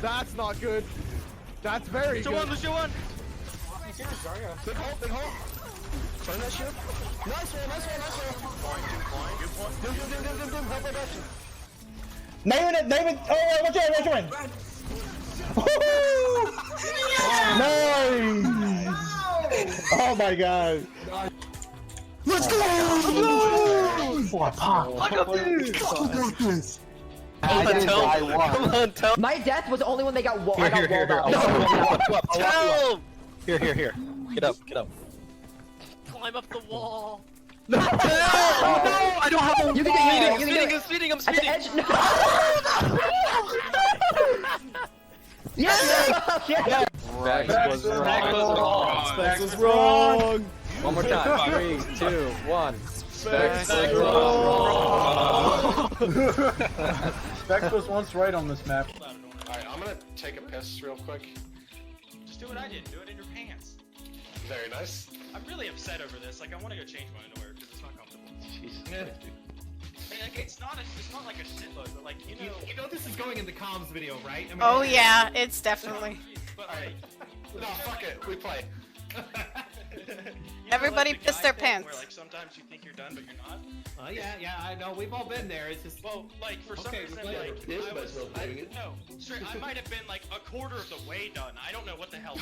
That's not good. That's very good. Lucio one. Big hole. Turn that shield. Nice one. Name it. Oh, watch out. Nice. Oh my god. Let's go! Come on, tell. My death was only when they got walled out. Tell him. Here. Get up. Climb up the wall. No, I don't have a I'm speeding. At the edge. Yeah! Specs was wrong. Specs was wrong! One more time. 3, 2, 1. Specs was wrong. Specs was once right on this map. Alright, I'm gonna take a piss real quick. Just do what I did. Do it in your pants. Very nice. I'm really upset over this. Like, I want to go change my underwear because it's not comfortable. Jesus. I mean, like, it's not like a shitload, but like, you know this is going in the comms video, right? I mean, Oh yeah, it's definitely. But like, No, fuck it. We play. Everybody like the pissed their guy thing pants. Where like sometimes you think you're done, but you're not. Yeah, I know. We've all been there. It's just Well, like for some reason, like I might have been like a quarter of the way done. I don't know what the hell.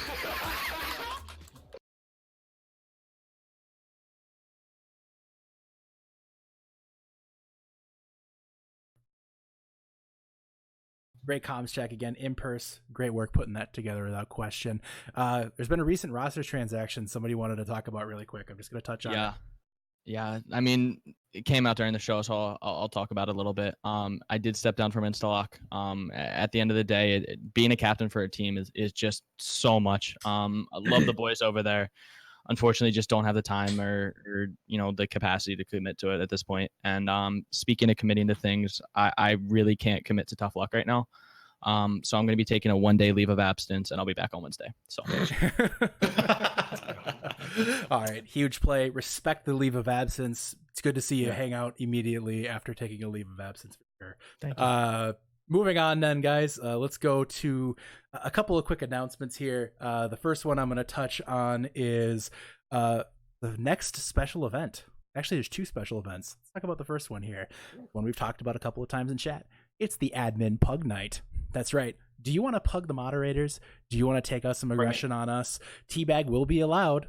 Great comms check again. Impers, great work putting that together without question. There's been a recent roster transaction somebody wanted to talk about really quick. I'm just going to touch on it. Yeah. I mean, it came out during the show, so I'll talk about it a little bit. I did step down from Instalock. At the end of the day, being a captain for a team is just so much. I love the boys over there. Unfortunately, just don't have the time or the capacity to commit to it at this point. And speaking of committing to things, I really can't commit to Tough Luck right now. So I'm going to be taking a 1-day leave of absence, and I'll be back on Wednesday. So. All right, huge play. Respect the leave of absence. It's good to see you hang out immediately after taking a leave of absence for sure. Thank you. Moving on then, guys. Let's go to a couple of quick announcements here. The first one I'm going to touch on is the next special event. Actually, there's two special events. Let's talk about the first one here. One we've talked about a couple of times in chat. It's the Admin Pug Night. That's right. Do you want to pug the moderators? Do you want to take us some aggression on us? Teabag will be allowed.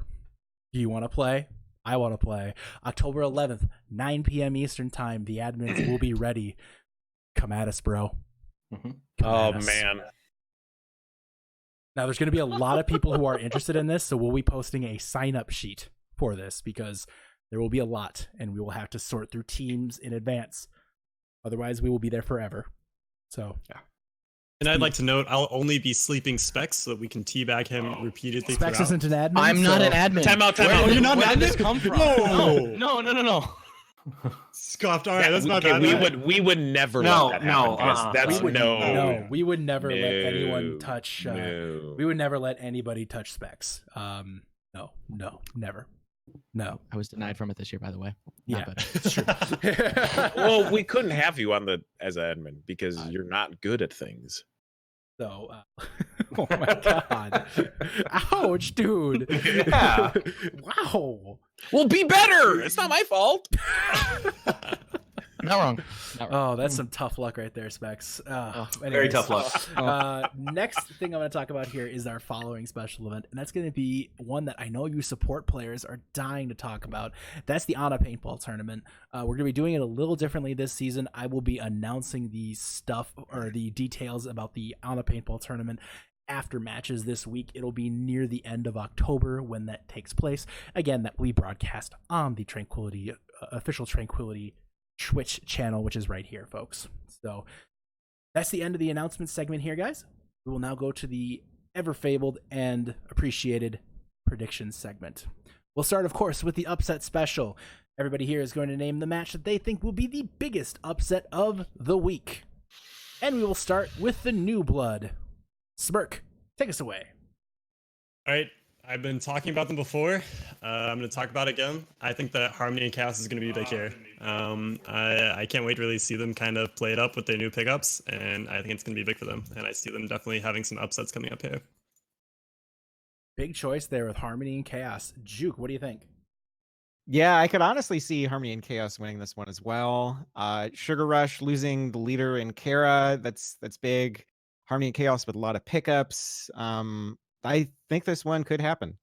Do you want to play? I want to play. October 11th, 9 p.m. Eastern time. The admins will be ready. Come at us, bro. Oh, man. Now, there's going to be a lot of people who are interested in this, so we'll be posting a sign-up sheet for this because there will be a lot, and we will have to sort through teams in advance. Otherwise, we will be there forever. So, yeah. And I'd like to note, I'll only be sleeping Specs so that we can teabag him repeatedly. Specs isn't an admin. I'm not an admin. Time out. Oh, you're not an Where did admin? this come from? No. Scoffed. All right, that's not bad. We would never let that happen, Chris. That's we would never let anyone touch. We would never let anybody touch Specs. No, never. No. I was denied from it this year, by the way. Yeah, it's true. Well, we couldn't have you on as admin because you're not good at things. So, oh my god! Ouch, dude! Yeah. Wow. Well, be better. It's not my fault. Not wrong. Oh, that's some tough luck right there, Specs. Very tough luck. Next thing I'm going to talk about here is our following special event, and that's going to be one that I know you support players are dying to talk about. That's the Ana Paintball Tournament. We're going to be doing it a little differently this season. I will be announcing the stuff or the details about the Ana Paintball Tournament after matches this week. It'll be near the end of October when that takes place. Again, that we broadcast on the Tranquility official Tranquility Twitch channel, which is right here, folks. So that's the end of the announcement segment here, guys. We will now go to the ever fabled and appreciated predictions segment. We'll start, of course, with the upset special. Everybody here is going to name the match that they think will be the biggest upset of the week. And we will start with the new blood. Smirk, take us away. All right, I've been talking about them before. I'm going to talk about it again. I think that Harmony and Chaos is going to be big here. I can't wait to really see them kind of play it up with their new pickups, and I think it's going to be big for them. And I see them definitely having some upsets coming up here. Big choice there with Harmony and Chaos. Juke, what do you think? Yeah, I could honestly see Harmony and Chaos winning this one as well. Sugar Rush losing the leader in Kara, that's big. Harmony and Chaos with a lot of pickups. I think this one could happen.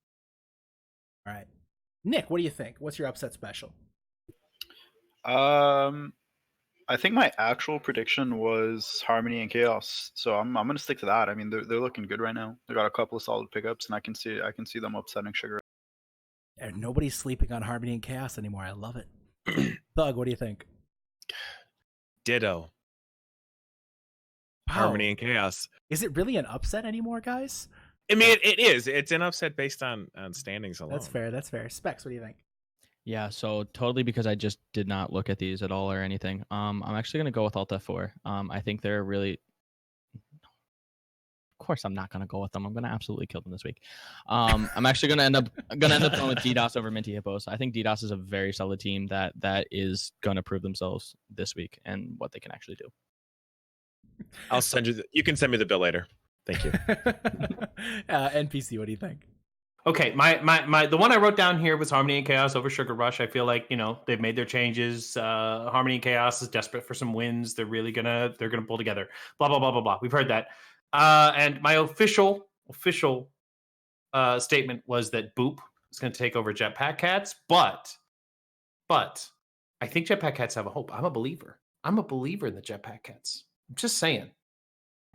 All right. Nick, what do you think? What's your upset special? I think my actual prediction was Harmony and Chaos, so I'm gonna stick to that. I mean, they're looking good right now. They got a couple of solid pickups, and I can see them upsetting Sugar. And nobody's sleeping on Harmony and Chaos anymore. I love it. Thug, what do you think? Ditto. Harmony and Chaos. Is it really an upset anymore, guys? I mean, it is. It's an upset based on standings alone. That's fair. That's fair. Specs, what do you think? Yeah, so totally because I just did not look at these at all or anything. I'm actually gonna go with Alt F4. I think they're really. Of course, I'm not gonna go with them. I'm gonna absolutely kill them this week. I'm actually gonna end up going with DDoS over Minty Hippos. I think DDoS is a very solid team that is gonna prove themselves this week and what they can actually do. I'll send you. You can send me the bill later. Thank you. NPC, what do you think? Okay, my the one I wrote down here was Harmony and Chaos over Sugar Rush. I feel like they've made their changes. Harmony and Chaos is desperate for some wins. They're gonna pull together. Blah blah blah blah blah. We've heard that. And my official statement was that Boop is going to take over Jetpack Cats, but I think Jetpack Cats have a hope. I'm a believer in the Jetpack Cats. I'm just saying.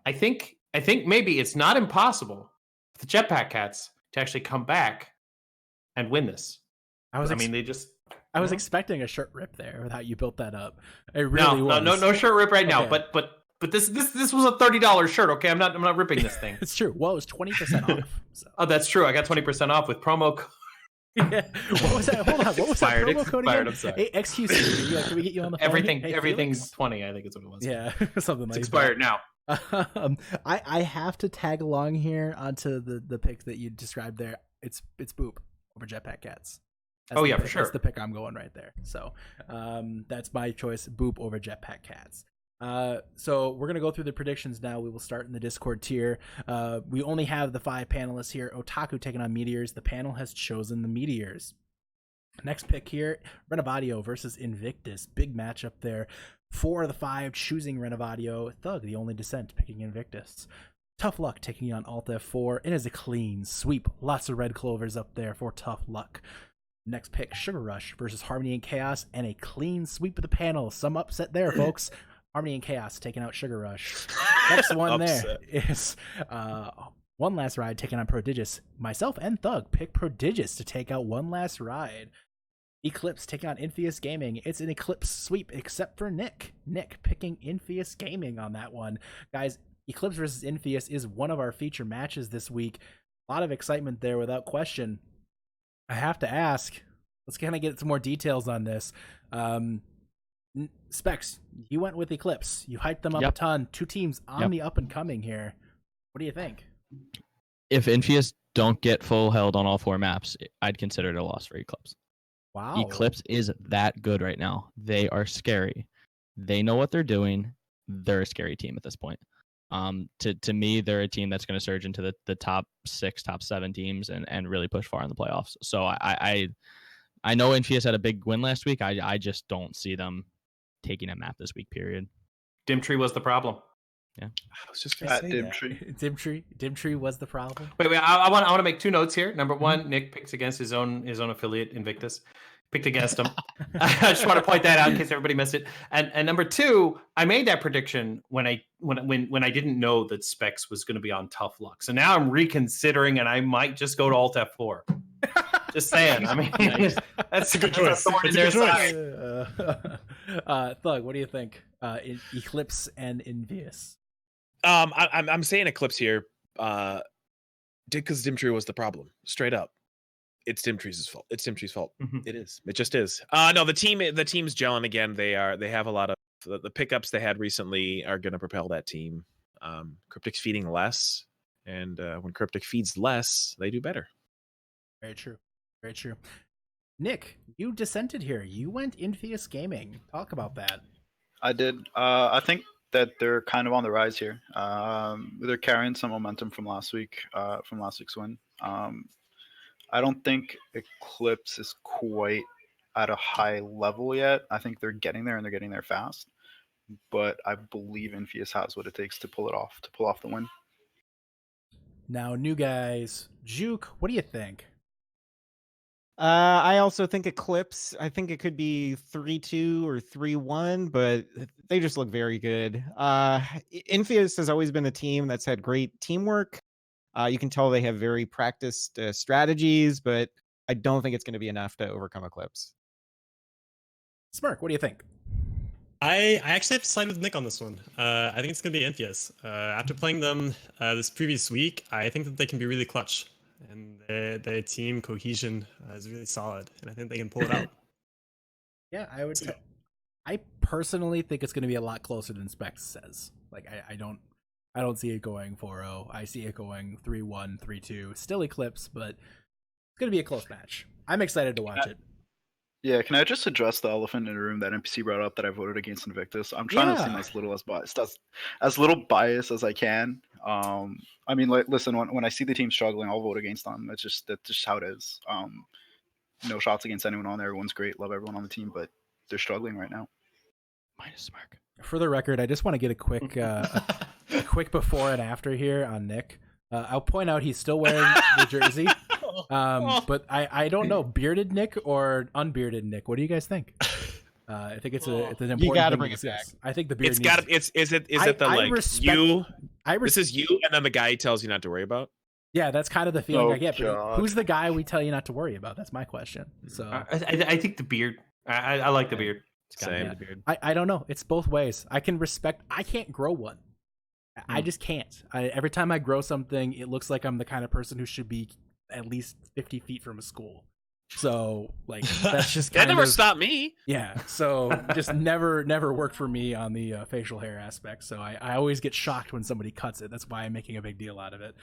I think maybe it's not impossible for the Jetpack Cats to actually come back and win this. I was expecting a shirt rip there with how you built that up. It really was. No shirt rip right now. But this was a $30 shirt. Okay, I'm not ripping this thing. It's true. Well, it was 20% off. So. Oh, that's true. I got 20% off with promo code. Yeah. What was that? Hold on. What was that promo code again? I'm sorry. XQC. Can we get you on the phone? Everything's 20. I think is what it was. Yeah, something like that. It's expired now. I have to tag along here onto the pick that you described there. It's Boop over Jetpack Cats. For sure. That's the pick I'm going right there. So that's my choice. Boop over Jetpack Cats. So we're gonna go through the predictions now. We will start in the Discord tier. We only have the 5 panelists here. Otaku taking on Meteors. The panel has chosen the Meteors. Next pick here, Renovadio versus Invictus. Big matchup there. 4 of the 5 choosing Renovadio. Thug, the only dissent, picking Invictus. Tough Luck taking on Alt F4. It is a clean sweep. Lots of red clovers up there for Tough Luck. Next pick, Sugar Rush versus Harmony and Chaos, and a clean sweep of the panel. Some upset there, folks. Harmony and Chaos taking out Sugar Rush. Next one there is One Last Ride taking on Prodigious. Myself and Thug pick Prodigious to take out One Last Ride. Eclipse taking on Infius Gaming. It's an Eclipse sweep except for Nick. Nick picking Infius Gaming on that one. Guys, Eclipse versus Infius is one of our feature matches this week. A lot of excitement there without question. I have to ask, let's kind of get some more details on this. Specs, you went with Eclipse. You hyped them up a ton. 2 teams on the up and coming here. What do you think? If Infius don't get full held on all 4 maps, I'd consider it a loss for Eclipse. Wow. Eclipse is that good right now. They are scary. They know what they're doing. They're a scary team at this point. To me, they're a team that's going to surge into the top 6, top 7 teams and really push far in the playoffs. So I know Infius had a big win last week. I just don't see them taking a map this week, period. Dimtree was the problem. Yeah. I was just going to say Dimtree. Dimtree was the problem. Wait. I want to make 2 notes here. Number 1, Nick picks against his own affiliate, Invictus. Picked against him. I just want to point that out in case everybody missed it. And number 2, I made that prediction when I didn't know that Specs was going to be on Tough Luck. So now I'm reconsidering, and I might just go to Alt F4. Just saying. I mean, that's a good choice. Thug, what do you think? Eclipse and Invius. I'm saying Eclipse here. Because Dimtree was the problem. Straight up. It's Dimtree's fault. It's Dimtree's fault. Mm-hmm. It is. It just is. No, the team's gelling again. They have a lot of the pickups they had recently are going to propel that team. Cryptic's feeding less, and when Cryptic feeds less, they do better. Very true. Very true. Nick, you dissented here. You went Infius Gaming. Talk about that. I did. I think that they're kind of on the rise here. They're carrying some momentum from last week's win. I don't think Eclipse is quite at a high level yet. I think they're getting there, and they're getting there fast. But I believe Infius has what it takes to pull off the win. Now, new guys, Juke, what do you think? I also think Eclipse. I think it could be 3-2 or 3-1, but they just look very good. Infius has always been a team that's had great teamwork. You can tell they have very practiced strategies, but I don't think it's going to be enough to overcome Eclipse. Smirk, what do you think? I actually have to side with Nick on this one. I think it's going to be Entheus. After playing them this previous week, I think that they can be really clutch. And their team cohesion is really solid. And I think they can pull it out. Yeah, I personally think it's going to be a lot closer than Specs says. Like, I don't see it going 4-0. I see it going 3-1, 3-2. Still Eclipse, but it's going to be a close match. I'm excited to watch it. Yeah, can I just address the elephant in the room that NPC brought up that I voted against Invictus? I'm trying to seem as little biased as I can. I mean, like, listen, when I see the team struggling, I'll vote against them. That's just how it is. No shots against anyone on there. Everyone's great. Love everyone on the team, but they're struggling right now. Minus Mark. For the record, I just want to get a quick a quick before and after here on Nick. I'll point out he's still wearing the jersey. But I don't know, bearded Nick or unbearded Nick. What do you guys think? I think it's an important. You gotta thing bring to it back. discuss. I think the beard. It's got. Is it the like you? This is you, and then the guy he tells you not to worry about. Yeah, that's kind of the feeling Oh, I get. But God. who's the guy we tell you not to worry about? That's my question. So I think the beard. I like the beard. Same. The beard. I don't know. It's both ways. I can respect. I can't grow one. I just can't. Every time I grow something, it looks like I'm the kind of person who should be at least 50 feet from a school. So, like, that's just that kind never of stopped me. Yeah. So just never worked for me on the facial hair aspect. So I always get shocked when somebody cuts it. That's why I'm making a big deal out of it.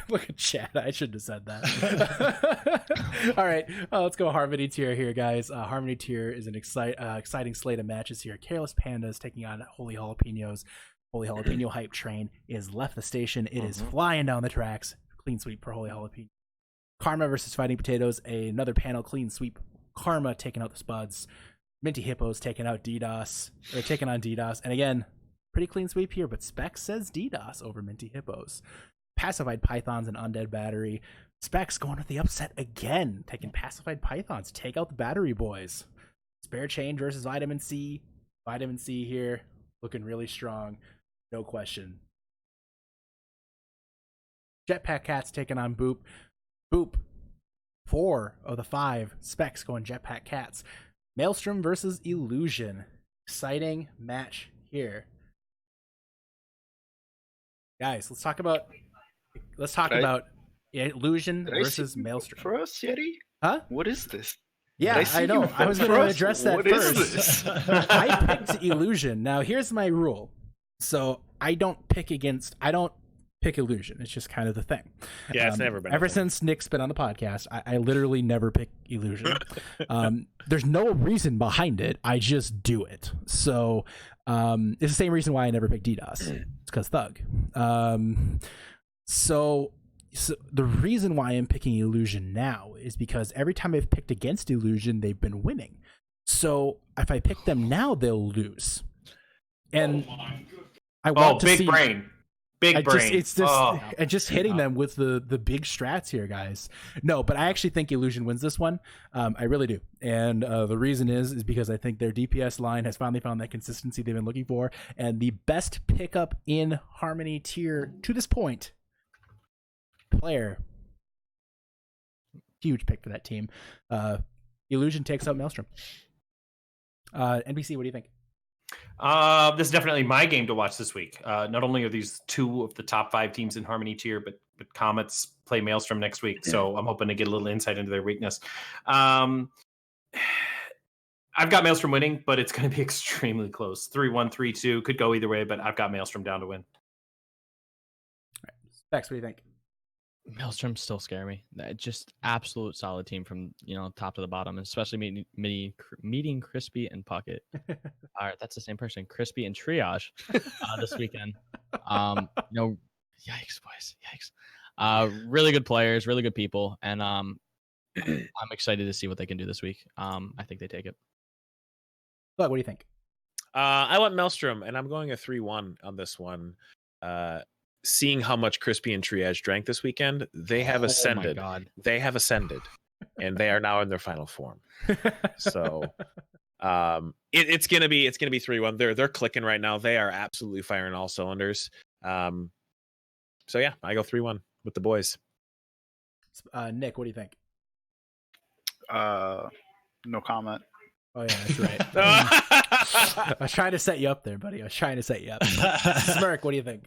Look at Chad. I shouldn't have said that. All right, let's go Harmony tier here, guys. Harmony tier is an exciting slate of matches here. Careless Pandas taking on Holy Jalapenos. Holy Jalapeno hype train is left the station. It is flying down the tracks. Clean sweep for Holy Jalapeno. Karma versus Fighting Potatoes. Another panel clean sweep. Karma taking out the Spuds. Minty Hippos taking out DDoS. Or taking on DDoS. And again, pretty clean sweep here, but Specs says DDoS over Minty Hippos. Pacified Pythons and Undead Battery. Specs going with the upset again. Taking Pacified Pythons. Take out the Battery Boys. Spare Chain versus Vitamin C. Vitamin C here. Looking really strong. No question. Jetpack Cats taking on Boop. Boop. 4 of the 5 Specs going Jetpack Cats. Maelstrom versus Illusion. Exciting match here. Guys, let's talk about Illusion versus Maelstrom. For us, Yeti? Huh? What is this? Yeah, I know. I was going to address that What first. is this? I picked Illusion. Now, here's my rule. So I don't pick Illusion. It's just kind of the thing. Yeah, it's never been. Ever since Nick's been on the podcast, I literally never pick Illusion. There's no reason behind it. I just do it. So it's the same reason why I never pick DDoS. It's because Thug. So the reason why I'm picking Illusion now is because every time I've picked against Illusion, they've been winning. So if I pick them now, they'll lose. And I want to big see, brain. Big brain. It's just and just hitting them with the big strats here, guys. No, but I actually think Illusion wins this one. I really do, and the reason is because I think their DPS line has finally found that consistency they've been looking for, and the best pickup in Harmony tier to this point. Player, huge pick for that team. Illusion takes out Maelstrom. NBC, what do you think? This is definitely my game to watch this week. Not only are these 2 of the top 5 teams in Harmony tier, but Comets play Maelstrom next week, so I'm hoping to get a little insight into their weakness. I've got Maelstrom winning, but it's going to be extremely close. 3-1, 3-2 could go either way, but I've got Maelstrom down to win. All right. Specs, what do you think? Maelstrom still scare me. Just absolute solid team from top to the bottom, especially meeting Crispy and Puckett. All right, that's the same person, Crispy and Triage this weekend. Yikes, boys, yikes. Really good players, really good people, and I'm excited to see what they can do this week. I think they take it. But what do you think? I went Maelstrom, and I'm going a 3-1 on this one. Seeing how much Crispy and Triage drank this weekend, they have ascended. My God. They have ascended, and they are now in their final form. So, it's gonna be 3-1. They're clicking right now. They are absolutely firing all cylinders. So yeah, I go 3-1 with the boys. Nick, what do you think? No comment. Oh yeah, that's right. I was trying to set you up there, buddy. I was trying to set you up. Smirk, what do you think?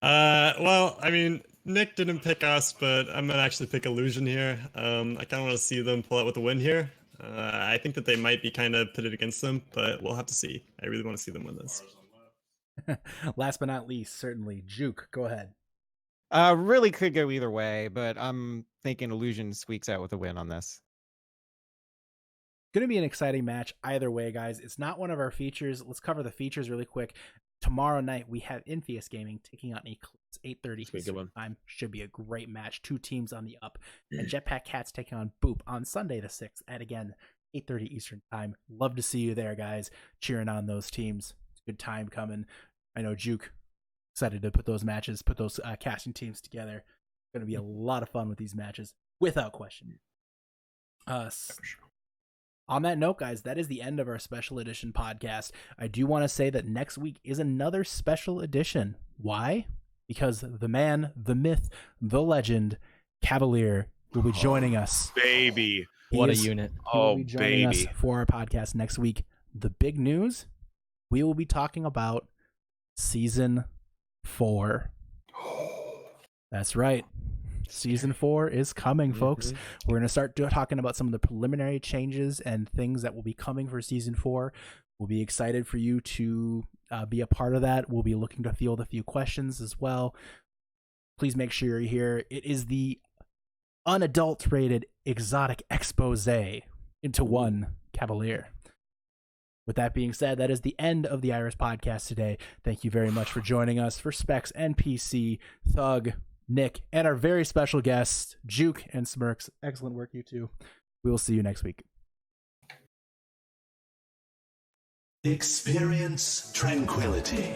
Well, I mean, Nick didn't pick us, but I'm gonna actually pick Illusion here. I kind of want to see them pull out with a win here. I think that they might be kind of pitted against them, but we'll have to see. I really want to see them win this. Last but not least, certainly, Juke, go ahead. Really could go either way, but I'm thinking Illusion squeaks out with a win on this. Going to be an exciting match either way, guys. It's not one of our features. Let's cover the features really quick. Tomorrow night, we have Infeus Gaming taking on Eclipse, 8:30 Eastern time. Should be a great match. 2 teams on the up. And Jetpack Cats taking on Boop on Sunday the 6th at, again, 8:30 Eastern time. Love to see you there, guys, cheering on those teams. It's a good time coming. I know Juke excited to put those matches, put those casting teams together. It's going to be a lot of fun with these matches, without question. On that note, guys, that is the end of our special edition podcast. I do want to say that next week is another special edition. Why? Because the man, the myth, the legend, Cavalier will be joining us. Baby. What a unit. He will be joining us for our podcast next week. The big news, we will be talking about Season 4. That's right. Season 4 is coming, folks. We're going to start talking about some of the preliminary changes and things that will be coming for Season 4. We'll be excited for you to be a part of that. We'll be looking to field a few questions as well. Please make sure you're here. It is the unadulterated exotic expose into one Cavalier. With that being said, that is the end of the Iris podcast today. Thank you very much for joining us. For Specs, NPC, Thug, Nick, and our very special guests, Juke and Smirks. Excellent work, you two. We will see you next week. Experience tranquility.